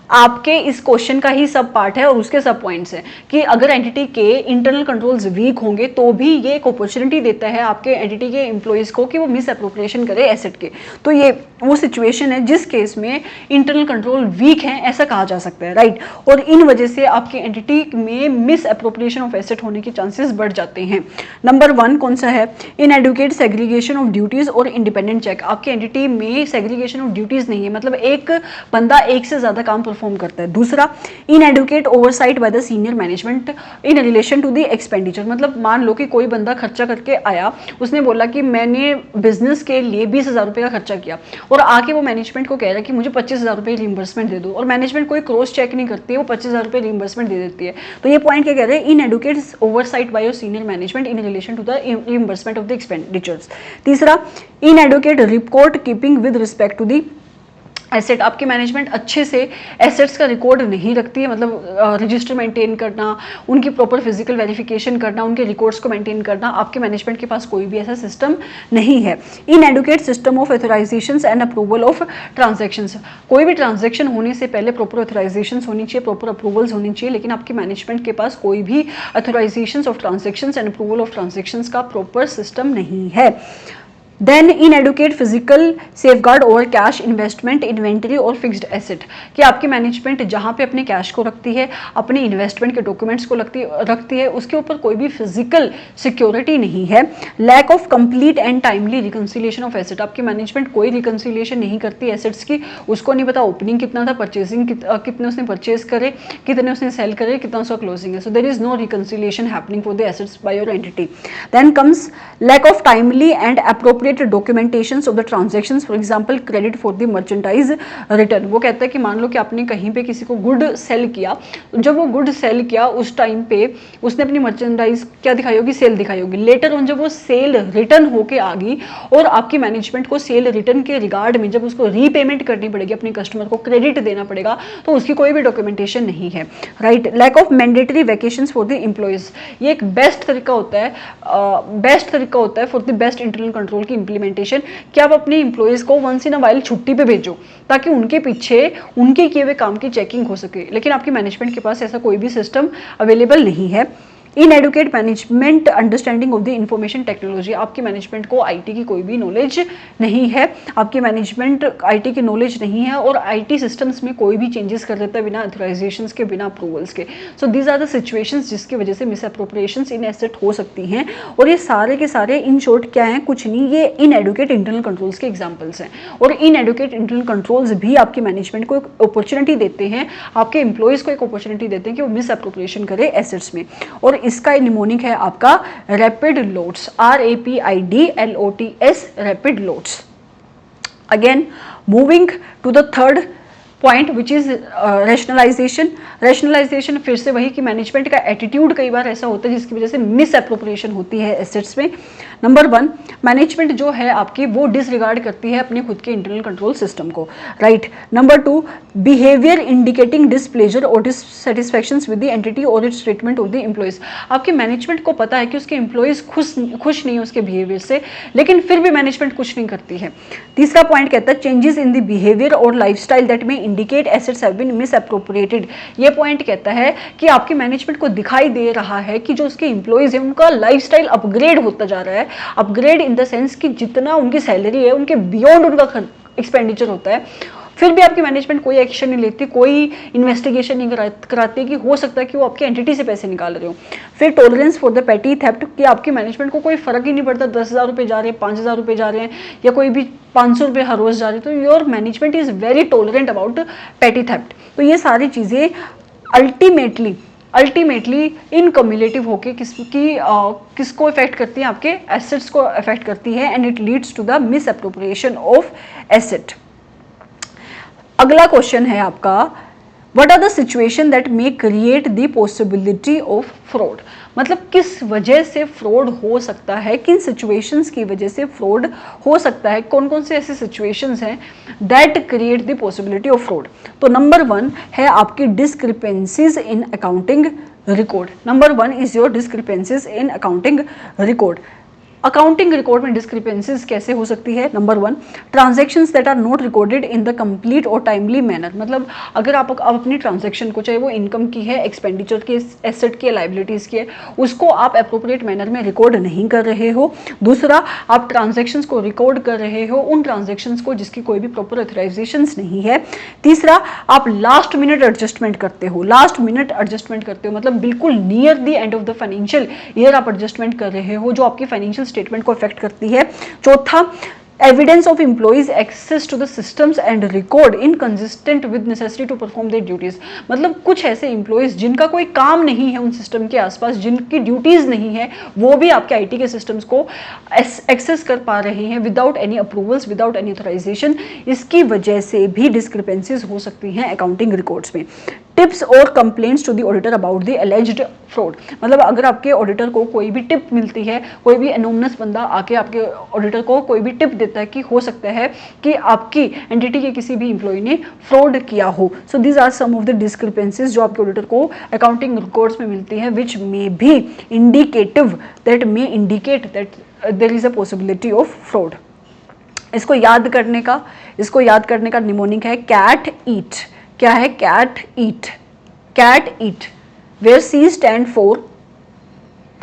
आपके इस क्वेश्चन का ही सब पार्ट है और उसके सब पॉइंट्स हैं कि अगर एंटिटी के इंटरनल कंट्रोल्स वीक होंगे तो भी ये एक अपॉर्चुनिटी देता है आपके एंटिटी के एम्प्लॉयज़ को कि वो मिस अप्रोप्रिएशन करे एसेट के। तो ये वो सिचुएशन है जिस केस में इंटरनल कंट्रोल वीक है, ऐसा कहा जा सकता है, राइट। और इन वजह से आपके एंटिटी में मिस अप्रोप्रिएशन ऑफ एसेट होने के चांसेस बढ़ जाते हैं। नंबर 1 कौन सा है, इनएडुकेट सेग्रीगेशन ऑफ ड्यूटीज और इंडिपेंडेंट चेक, आपके एंटिटी में सेग्रीगेशन ऑफ ड्यूटीज नहीं है, मतलब एक बंदा एक से ज़्यादा काम परफॉर्म करता है। दूसरा, inadequate oversight by the senior management in relation to the expenditure, मतलब मान लो कि कोई बंदा खर्चा करके आया, उसने बोला कि मैंने बिजनेस के लिए 20,000 रुपये का खर्चा किया और आके वो मैनेजमेंट को कह रहा है कि मुझे 25,000 रुपये रिइंबर्समेंट दे दो, और मैनेजमेंट कोई क्रॉस चेक नहीं करती है, वो 25,000 रुपये रिइंबर्समेंट दे देती है। तो ये पॉइंट क्या कह रहे हैं, inadequate oversight by your senior management in relation to the reimbursement of the expenditures. तीसरा, inadequate record keeping with respect to the asset, आपकी मैनेजमेंट अच्छे से एसेट्स का रिकॉर्ड नहीं रखती है, मतलब रजिस्टर मेंटेन करना, उनकी प्रॉपर फिजिकल वेरिफिकेशन करना, उनके रिकॉर्ड्स को मेंटेन करना, आपके मैनेजमेंट के पास कोई भी ऐसा सिस्टम नहीं है। Inadequate system of authorisations and approval of transactions, कोई भी ट्रांजैक्शन होने से पहले प्रॉपर ऑथराइजेशंस होनी चाहिए, प्रॉपर अप्रूवल्स होनी चाहिए, लेकिन आपकी मैनेजमेंट के पास कोई भी authorisations of transactions and approval of transactions का प्रॉपर सिस्टम नहीं है। Then inadequate physical safeguard over cash, investment, inventory और फिक्स्ड एसेट, कि आपकी मैनेजमेंट जहाँ पे अपने कैश को रखती है, अपने इन्वेस्टमेंट के डॉक्यूमेंट्स को रखती है, उसके ऊपर कोई भी फिजिकल सिक्योरिटी नहीं है। Lack of complete and timely reconciliation of asset, आपकी मैनेजमेंट कोई रिकंसिलिएशन नहीं करती एसेट्स की, उसको नहीं पता ओपनिंग कितना था, परचेजिंग कितने उसने परचेज करे, कितने उसने सेल करे, कितना उसका क्लोजिंग है। So there is no reconciliation happening for the assets by your entity. Then comes lack of timely and appropriate documentations of the transactions, for example credit for the merchandise return, वो कहता है कि मान लो कि आपने कहीं पे किसी को गुड सेल किया, जब वो गुड सेल किया उस टाइम पे उसने अपनी मर्चेंडाइज क्या दिखाई होगी, सेल दिखाई होगी। लेटर ऑन जब वो सेल रिटर्न होके आ गई और आपकी मैनेजमेंट को सेल रिटर्न के रिगार्ड में जब उसको रीपेमेंट करनी पड़ेगी, अपने कस्टमर को क्रेडिट देना पड़ेगा, तो उसकी कोई भी डॉक्यूमेंटेशन नहीं है, right. Lack of mandatory vacations for the employees, ये एक बेस्ट तरीका होता है for the best internal control की इंप्लीमेंटेशन, कि आप अपने इंप्लॉइज को वंस इन अ वाइल छुट्टी पे भेजो ताकि उनके पीछे उनके किए हुए काम की चेकिंग हो सके, लेकिन आपकी मैनेजमेंट के पास ऐसा कोई भी सिस्टम अवेलेबल नहीं है। Inadequate management understanding of the information technology, आपकी मैनेजमेंट को आईटी की कोई भी नॉलेज नहीं है, आपकी मैनेजमेंट आईटी की नॉलेज नहीं है और आईटी सिस्टम्स में कोई भी चेंजेस कर देता है बिना ऑथराइजेशंस के, बिना अप्रूवल्स के। So these are the situations जिसकी वजह से मिस अप्रोप्रिएशंस इन एसेट हो सकती हैं, और ये सारे के सारे इन शॉर्ट क्या हैं, कुछ नहीं, ये इनएडुकेट इंटरनल कंट्रोल्स के एग्जाम्पल्स हैं। और इनएडुकेट इंटरनल कंट्रोल्स भी आपकी मैनेजमेंट को एक अपॉर्चुनिटी देते हैं, आपके एम्प्लॉयज़ को एक अपॉर्चुनिटी देते हैं कि वो मिस अप्रोप्रिएशन करे एसेट्स में। और इसका निमोनिक है आपका rapid lots, RAPIDLOTS, rapid lots. Again moving to the third point which is rationalisation. Rationalisation फिर से वही कि मैनेजमेंट का एटीट्यूड कई बार ऐसा होता है जिसकी वजह से मिस एप्रोप्रिएशन होती है एसेट्स में। नंबर 1, मैनेजमेंट जो है आपकी वो डिसरिगार्ड करती है अपने खुद के इंटरनल कंट्रोल सिस्टम को, right. Number 2, behaviour indicating displeasure और डिससेटिस्फैक्शन विद द एंटिटी और it's treatment of the employees, आपके मैनेजमेंट को पता है कि उसके एम्प्लॉइज खुश नहीं है उसके बिहेवियर से, लेकिन फिर भी मैनेजमेंट कुछ नहीं करती है। तीसरा पॉइंट कहता है चेंजेस इन द बिहेवियर और लाइफस्टाइल दैट में इंडिकेट एसेट्स हैव बीन मिसअप्रोप्रिएटेड। ये पॉइंट कहता है कि आपकी मैनेजमेंट को दिखाई दे रहा है कि जो उसके एम्प्लॉइज हैं उनका लाइफस्टाइल अपग्रेड होता जा रहा है, अपग्रेड इन द सेंस कि जितना उनकी सैलरी है उनके बियॉन्ड उनका एक्सपेंडिचर होता है, फिर भी आपकी मैनेजमेंट कोई एक्शन नहीं लेती, कोई इन्वेस्टिगेशन नहीं कराती कि हो सकता है कि वो आपके एंटिटी से पैसे निकाल रहे हो। फिर टॉलरेंस फॉर द पेटी थेफ्ट, कि आपकी मैनेजमेंट को कोई फर्क ही नहीं पड़ता 10,000 रुपये जा रहे हैं, 5,000 रुपये जा रहे हैं या कोई भी 500 रुपये हर रोज जा रहे हैं, तो your management is very tolerant about पेटी थेफ्ट। तो ये सारी चीज़ें अल्टीमेटली इनकम्युलेटिव होके किसको इफेक्ट करती है, आपके एसेट्स को इफेक्ट करती है, and it leads to the misappropriation of asset. अगला क्वेश्चन है आपका, what are the situation that may create the possibility of fraud, मतलब किस वजह से फ्रॉड हो सकता है, किन सिचुएशंस की वजह से फ्रॉड हो सकता है, कौन कौन से ऐसे सिचुएशंस हैं that create the possibility of fraud. तो नंबर 1 है आपकी discrepancies in accounting record. Number 1 is your discrepancies in accounting record. Accounting record में डिस्क्रिपेंसीज कैसे हो सकती है? Number 1, transactions that are not recorded in the complete और टाइमली मैनर, मतलब अगर आप अपनी ट्रांजैक्शन को, चाहे वो इनकम की है, एक्सपेंडिचर की, एसेट की, लाइबिलिटीज़ की है, उसको आप अप्रोप्रिएट मैनर में रिकॉर्ड नहीं कर रहे हो। दूसरा, आप ट्रांजैक्शंस को रिकॉर्ड कर रहे हो उन ट्रांजैक्शंस को जिसकी कोई भी प्रॉपर ऑथराइजेशंस नहीं है। तीसरा, आप लास्ट मिनट एडजस्टमेंट करते हो, मतलब बिल्कुल near the end of the financial year आप एडजस्टमेंट कर रहे हो जो आपकी फाइनेंशियल स्टेटमेंट को अफेक्ट करती है। चौथा, evidence of employees access to the systems and record inconsistent with necessity to perform their duties। मतलब कुछ ऐसे एम्प्लॉयज जिनका कोई काम नहीं है उन सिस्टम के आसपास, जिनकी ड्यूटीज नहीं है, वो भी आपके आईटी के सिस्टम्स को एक्सेस कर पा रहे हैं without any approvals, without any authorisation. इसकी वजह से भी डिस्क्रिपेंसीज हो सकती हैं अकाउंटिंग रिकॉर्ड्स में। टिप्स और complaints to the auditor about the alleged fraud. मतलब अगर आपके ऑडिटर को कोई भी टिप मिलती है, कोई भी एनोमनस बंदा आके आपके ऑडिटर को कोई भी टिप देता है कि हो सकता है कि आपकी एंटिटी के किसी भी एम्प्लॉय ने फ्रॉड किया हो, so these are some of the discrepancies जो आपके ऑडिटर को अकाउंटिंग रिकॉर्ड्स में मिलती है, which may be indicative that may indicate that there is a possibility of fraud. इसको याद करने का निमोनिक है कैट ईट। क्या है? Cat eat. Cat eat, where C stand for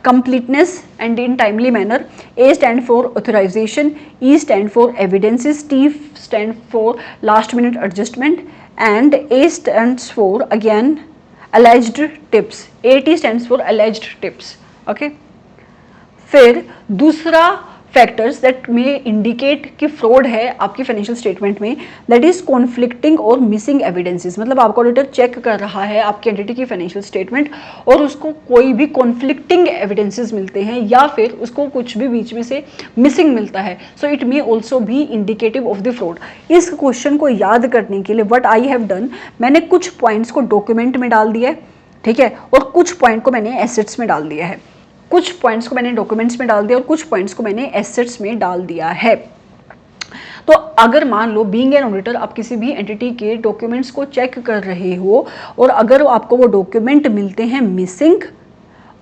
completeness and in timely manner, A stand for authorization, E stand for evidences, T stand for last minute adjustment, and A stands for again alleged tips। AT stands for alleged tips। okay? फिर दूसरा फैक्टर्स दैट में इंडिकेट कि फ्रॉड है आपकी फाइनेंशियल स्टेटमेंट में, दैट इज कॉन्फ्लिक्टिंग और मिसिंग एविडेंसेस। मतलब आपका ऑडिटर चेक कर रहा है आपकी एंटिटी की फाइनेंशियल स्टेटमेंट और उसको कोई भी कॉन्फ्लिक्टिंग एविडेंसेस मिलते हैं या फिर उसको कुछ भी बीच में से मिसिंग मिलता है, सो इट मे ऑल्सो भी इंडिकेटिव ऑफ द फ्रॉड। इस क्वेश्चन को याद करने के लिए व्हाट आई हैव डन, मैंने कुछ पॉइंट्स को डॉक्यूमेंट में डाल दिया है, ठीक है, और कुछ पॉइंट को मैंने एसेट्स में डाल दिया है। कुछ पॉइंट्स को मैंने डॉक्यूमेंट्स में डाल दिया और कुछ पॉइंट्स को मैंने एसेट्स में डाल दिया है। तो अगर मान लो बीइंग एन ऑडिटर आप किसी भी एंटिटी के डॉक्यूमेंट्स को चेक कर रहे हो और अगर आपको वो डॉक्यूमेंट मिलते हैं मिसिंग,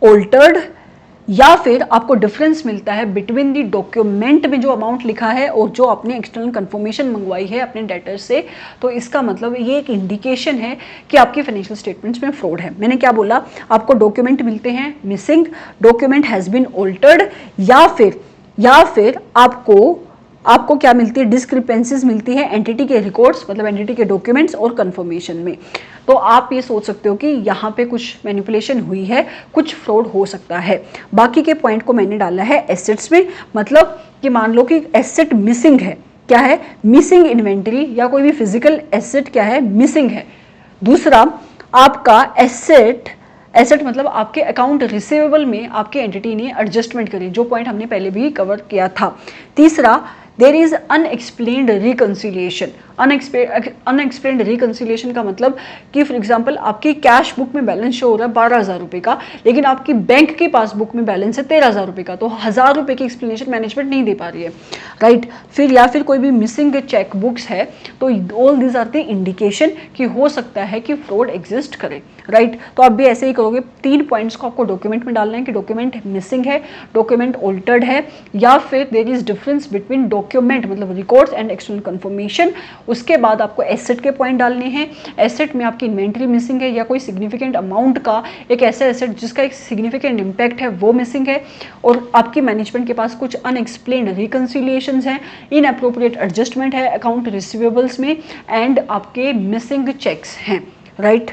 ऑल्टर्ड, या फिर आपको डिफरेंस मिलता है बिटवीन द डॉक्यूमेंट में जो अमाउंट लिखा है और जो आपने एक्सटर्नल कंफर्मेशन मंगवाई है अपने डेटर से, तो इसका मतलब ये एक इंडिकेशन है कि आपकी फाइनेंशियल स्टेटमेंट्स में फ्रॉड है। मैंने क्या बोला? आपको डॉक्यूमेंट मिलते हैं missing, document has been altered, या फिर आपको क्या मिलती है? डिस्क्रिपेंसीज मिलती है एंटिटी के रिकॉर्ड्स, मतलब एंटिटी के डॉक्यूमेंट्स और कंफर्मेशन में। तो आप ये सोच सकते हो कि यहाँ पे कुछ मैनिपुलेशन हुई है, कुछ फ्रॉड हो सकता है। बाकी के पॉइंट को मैंने डाला है एसेट्स में, मतलब कि मान लो कि एसेट मिसिंग है। क्या है? मिसिंग इन्वेंटरी या कोई भी फिजिकल एसेट क्या है? मिसिंग है। दूसरा, आपका एसेट मतलब आपके अकाउंट रिसीवेबल में आपके एंटिटी ने एडजस्टमेंट करी, जो पॉइंट हमने पहले भी कवर किया था। तीसरा, there is unexplained reconciliation. Unexplained reconciliation का मतलब कि फॉर एग्जांपल आपकी कैश बुक में बैलेंस शो हो रहा है 12,000 रुपये का, लेकिन आपकी बैंक की पासबुक में बैलेंस है 13,000 रुपये का, तो 1,000 रुपये की एक्सप्लेनेशन मैनेजमेंट नहीं दे पा रही है, राइट। फिर या फिर कोई भी मिसिंग चेक बुक्स है, तो all these are the indication कि हो सकता है कि फ्रॉड एग्जिस्ट करे, राइट। तो आप भी ऐसे ही करोगे। 3 पॉइंट्स को आपको डॉक्यूमेंट में डालना है कि डॉक्यूमेंट मिसिंग है, डॉक्यूमेंट ऑल्टर्ड है, या फिर there is difference between document मतलब रिकॉर्ड्स एंड एक्सटर्नल कंफर्मेशन। उसके बाद आपको एसेट के पॉइंट डालने हैं। एसेट में आपकी इन्वेंट्री मिसिंग है या कोई सिग्निफिकेंट अमाउंट का एक ऐसा एसेट जिसका एक सिग्निफिकेंट इम्पैक्ट है वो मिसिंग है, और आपकी मैनेजमेंट के पास कुछ अनएक्सप्लेन्ड रिकंसिलिएशंस हैं, इनअप्रोप्रिएट एडजस्टमेंट है अकाउंट रिसीवेबल्स में, एंड आपके मिसिंग चेक्स हैं, राइट।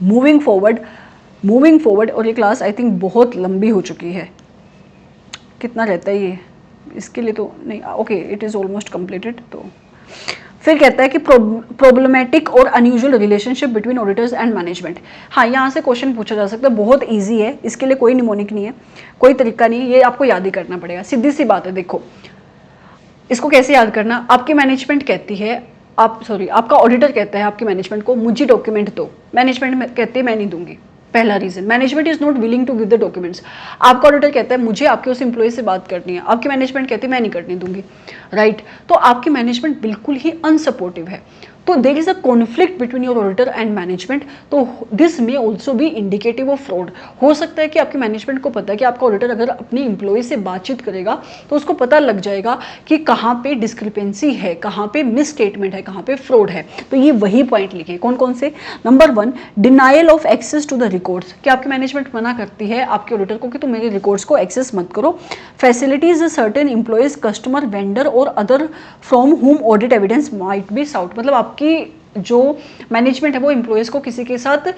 मूविंग फॉरवर्ड, और ये क्लास आई थिंक बहुत लंबी हो चुकी है। कितना रहता है ये? इसके लिए तो नहीं, okay, it is almost completed. तो फिर कहता है कि प्रॉब्लमेटिक और unusual relationship between auditors and management. हाँ, यहाँ से क्वेश्चन पूछा जा सकता है, बहुत इजी है, इसके लिए कोई निमोनिक नहीं है, कोई तरीका नहीं है, ये आपको याद ही करना पड़ेगा। सीधी सी बात है। देखो इसको कैसे याद करना। आपकी मैनेजमेंट कहती है, आपका ऑडिटर कहता है आपकी मैनेजमेंट को मुझे डॉक्यूमेंट दो, मैनेजमेंट कहती है मैं नहीं दूंगी। पहला reason, management is not willing to give the documents. आपका ऑडिटर कहता है मुझे आपके उस एम्प्लॉय से बात करनी है, आपकी मैनेजमेंट कहती है मैं नहीं करने दूंगी, राइट। तो आपकी मैनेजमेंट बिल्कुल ही अनसपोर्टिव है, तो there is a conflict between your auditor and management. तो this may also be indicative of fraud. हो सकता है कि आपकी मैनेजमेंट को पता है कि आपका ऑडिटर अगर अपने एम्प्लॉय से बातचीत करेगा तो उसको पता लग जाएगा कि कहाँ पे डिस्क्रिपेंसी है, कहाँ पे मिस स्टेटमेंट है, कहाँ पे फ्रॉड है। तो ये वही पॉइंट लिखे। कौन कौन से? Number 1, denial of access to the records. कि आपकी मैनेजमेंट मना करती है आपके ऑडिटर को कि तुम मेरे रिकॉर्ड्स को एक्सेस मत करो। Facilities certain employees, customer, vendor और other from whom audit evidence might be sought. मतलब आपकी जो मैनेजमेंट है वो एम्प्लॉयज़ को किसी के साथ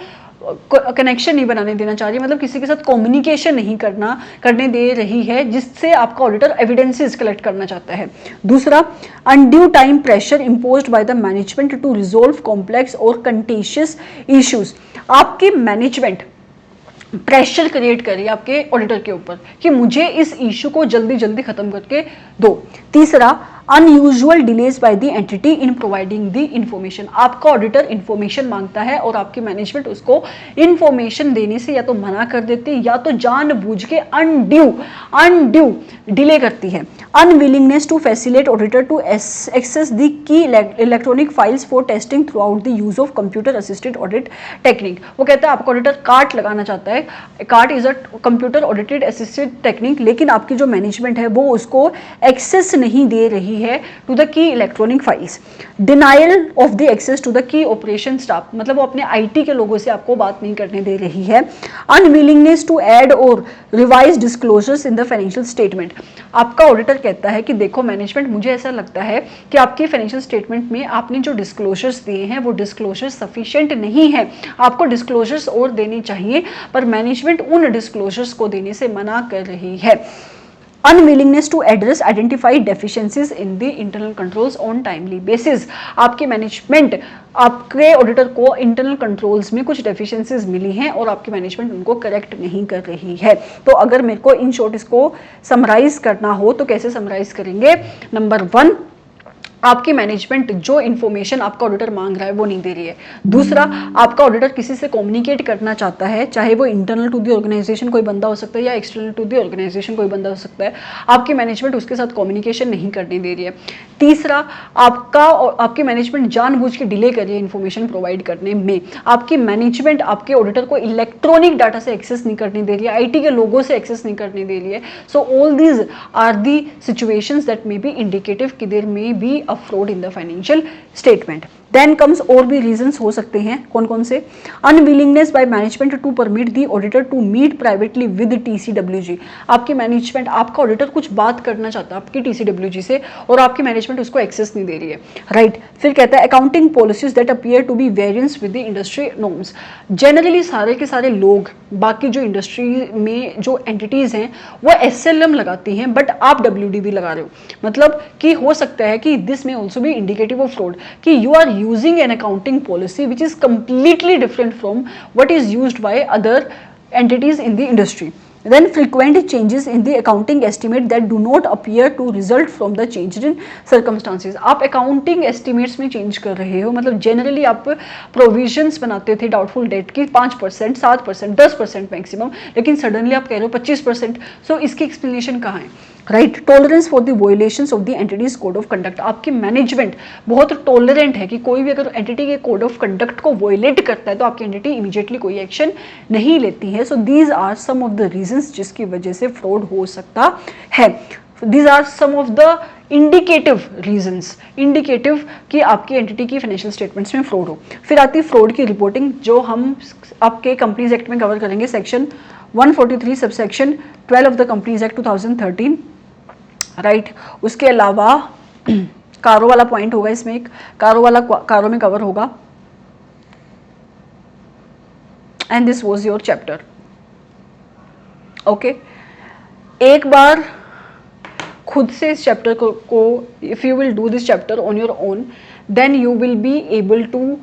कनेक्शन नहीं बनाने देना चाह रही, मतलब किसी के साथ कम्युनिकेशन नहीं करने दे रही है, जिससे आपका ऑडिटर एविडेंसेस कलेक्ट करना चाहता है। दूसरा, undue time pressure imposed by the management to resolve complex और कंटेशियस इश्यूज। आपकी मैनेजमेंट प्रेशर क्रिएट करिए आपके ऑडिटर के ऊपर कि मुझे इस इशू को जल्दी जल्दी खत्म करके दो। तीसरा, unusual delays by the entity in providing the information. आपका ऑडिटर इंफॉर्मेशन मांगता है और आपकी मैनेजमेंट उसको इंफॉर्मेशन देने से या तो मना कर देती है या तो जानबूझ के अनड्यू डिले करती है। Unwillingness to facilitate auditor to access the key electronic files for testing throughout the use of computer assisted audit technique. वो कहता है आपका ऑडिटर कार्ट लगाना चाहता है, कार्ट is a computer audited assisted technique, लेकिन आपकी जो मैनेजमेंट है वो उसको एक्सेस नहीं दे रही है to the key electronic files. Denial of the access to the key operation staff, मतलब वो अपने आईटी के लोगों से आपको बात नहीं करने दे रही है। अनविलिंगनेस टू ऐड और revise disclosures in the financial statement. आपका ऑडिटर कहता है कि देखो मैनेजमेंट, मुझे ऐसा लगता है कि आपके फाइनेंशियल स्टेटमेंट में आपने जो डिस्क्लोजर्स दिए हैं वो डिस्क्लोजर्स सफिशिएंट नहीं है, आपको डिस्क्लोजर्स और देने चाहिए, पर मैनेजमेंट उन डिस्क्लोजर्स को देने से मना कर रही है। Unwillingness to address identified deficiencies in the internal controls on timely basis. आपकी मैनेजमेंट आपके ऑडिटर को इंटरनल कंट्रोल्स में कुछ डेफिशिएंसीज मिली हैं और आपकी मैनेजमेंट उनको करेक्ट नहीं कर रही है। तो अगर मेरे को इन शॉर्ट इसको समराइज करना हो तो कैसे समराइज करेंगे? नंबर 1, आपकी मैनेजमेंट जो इन्फॉर्मेशन आपका ऑडिटर मांग रहा है वो नहीं दे रही है। दूसरा, आपका ऑडिटर किसी से कम्युनिकेट करना चाहता है, चाहे वो इंटरनल टू द ऑर्गेनाइजेशन कोई बंदा हो सकता है या एक्सटर्नल टू द ऑर्गेनाइजेशन कोई बंदा हो सकता है, आपकी मैनेजमेंट उसके साथ कम्युनिकेशन नहीं करने दे रही है। तीसरा, आपकी मैनेजमेंट जानबूझ के डिले कर रही है इन्फॉर्मेशन प्रोवाइड करने में। आपकी मैनेजमेंट आपके ऑडिटर को इलेक्ट्रॉनिक डाटा से एक्सेस नहीं करने दे रही है, आईटी के लोगों से एक्सेस नहीं करने दे रही है। So all these are the situations that may be indicative कि there may be a fraud in the financial statement. Then comes और भी रीजंस हो सकते हैं, कौन कौन से? Unwillingness by management to permit the auditor to meet privately with TCWG. आपकी मैनेजमेंट, आपका ऑडिटर कुछ बात करना चाहता है आपकी टीसीडब्ल्यूजी से और आपकी मैनेजमेंट उसको एक्सेस नहीं दे रही है, राइट? फिर कहता है accounting policies that appear to be variance with the industry norms. Generally सारे के सारे लोग, बाकी जो इंडस्ट्री में जो एंटिटीज हैं वो एसएलएम लगाती हैं, बट आप डब्ल्यूडीबी लगा रहे हो, मतलब कि हो सकता है कि दिस में also be indicative of fraud, कि you are using an accounting policy which is completely different from what is used by other entities in the industry. Then frequent changes in the accounting estimate that do not appear to result from the change in circumstances. आप accounting estimates में change कर रहे हो, मतलब generally आप provisions बनाते थे doubtful debt की 5%, 7%, 10% मैक्सिमम, लेकिन suddenly आप कह रहे हो 25%. So इसकी explanation कहाँ है? Right, tolerance for the violations of the entities code of conduct. आपकी मैनेजमेंट बहुत टॉलरेंट है कि कोई भी अगर एंटिटी के कोड ऑफ कंडक्ट को वॉयलेट करता है तो आपकी एंटिटी इमीडिएटली कोई एक्शन नहीं लेती है। So these are some of the reasons जिसकी वजह से फ्रॉड हो सकता है। These are some of the indicative reasons, indicative कि आपकी एंटिटी की फाइनेंशियल स्टेटमेंट्स में फ्रॉड हो। फिर आती है फ्रॉड की रिपोर्टिंग, जो हम आपके कंपनीज एक्ट में कवर करेंगे, section 143 subsection 12 of the companies act 2013, right. उसके अलावा कारो वाला पॉइंट होगा, इसमें एक कारो में कवर होगा। And this was your chapter, okay. एक बार खुद से इस चैप्टर को if you will do this chapter on your own, then you will be able to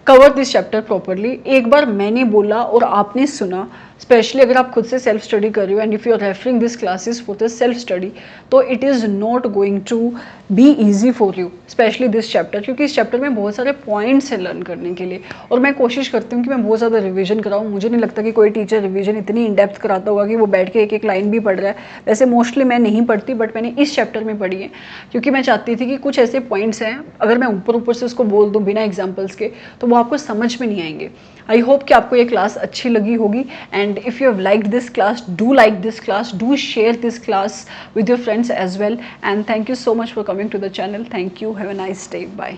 cover this chapter properly. एक बार मैंने बोला और आपने सुना, स्पेशली अगर आप खुद से सेल्फ स्टडी कर रहे हो and if you are referring this classes for the self study, तो it is not going to be easy for you, especially this chapter, क्योंकि इस चैप्टर में बहुत सारे पॉइंट्स हैं लर्न करने के लिए। और मैं कोशिश करती हूँ कि मैं बहुत ज़्यादा रिवीजन कराऊँ। मुझे नहीं लगता कि कोई टीचर रिवीजन इतनी इन डेप्थ कराता होगा कि वो बैठ के एक एक लाइन भी पढ़ रहा है। वैसे मोस्टली मैं नहीं पढ़ती, बट मैंने इस चैप्टर में पढ़ी है क्योंकि मैं चाहती थी कि कुछ ऐसे पॉइंट्स हैं, अगर मैं ऊपर से उसको बोल दूँ बिना एग्जाम्पल्स के, तो वो आपको समझ में नहीं आएंगे। आई होप कि आपको ये क्लास अच्छी लगी होगी, and if you have liked this class, do like this class, do share this class with your friends as well, and thank you so much for coming to the channel. Thank you, have a nice day, bye.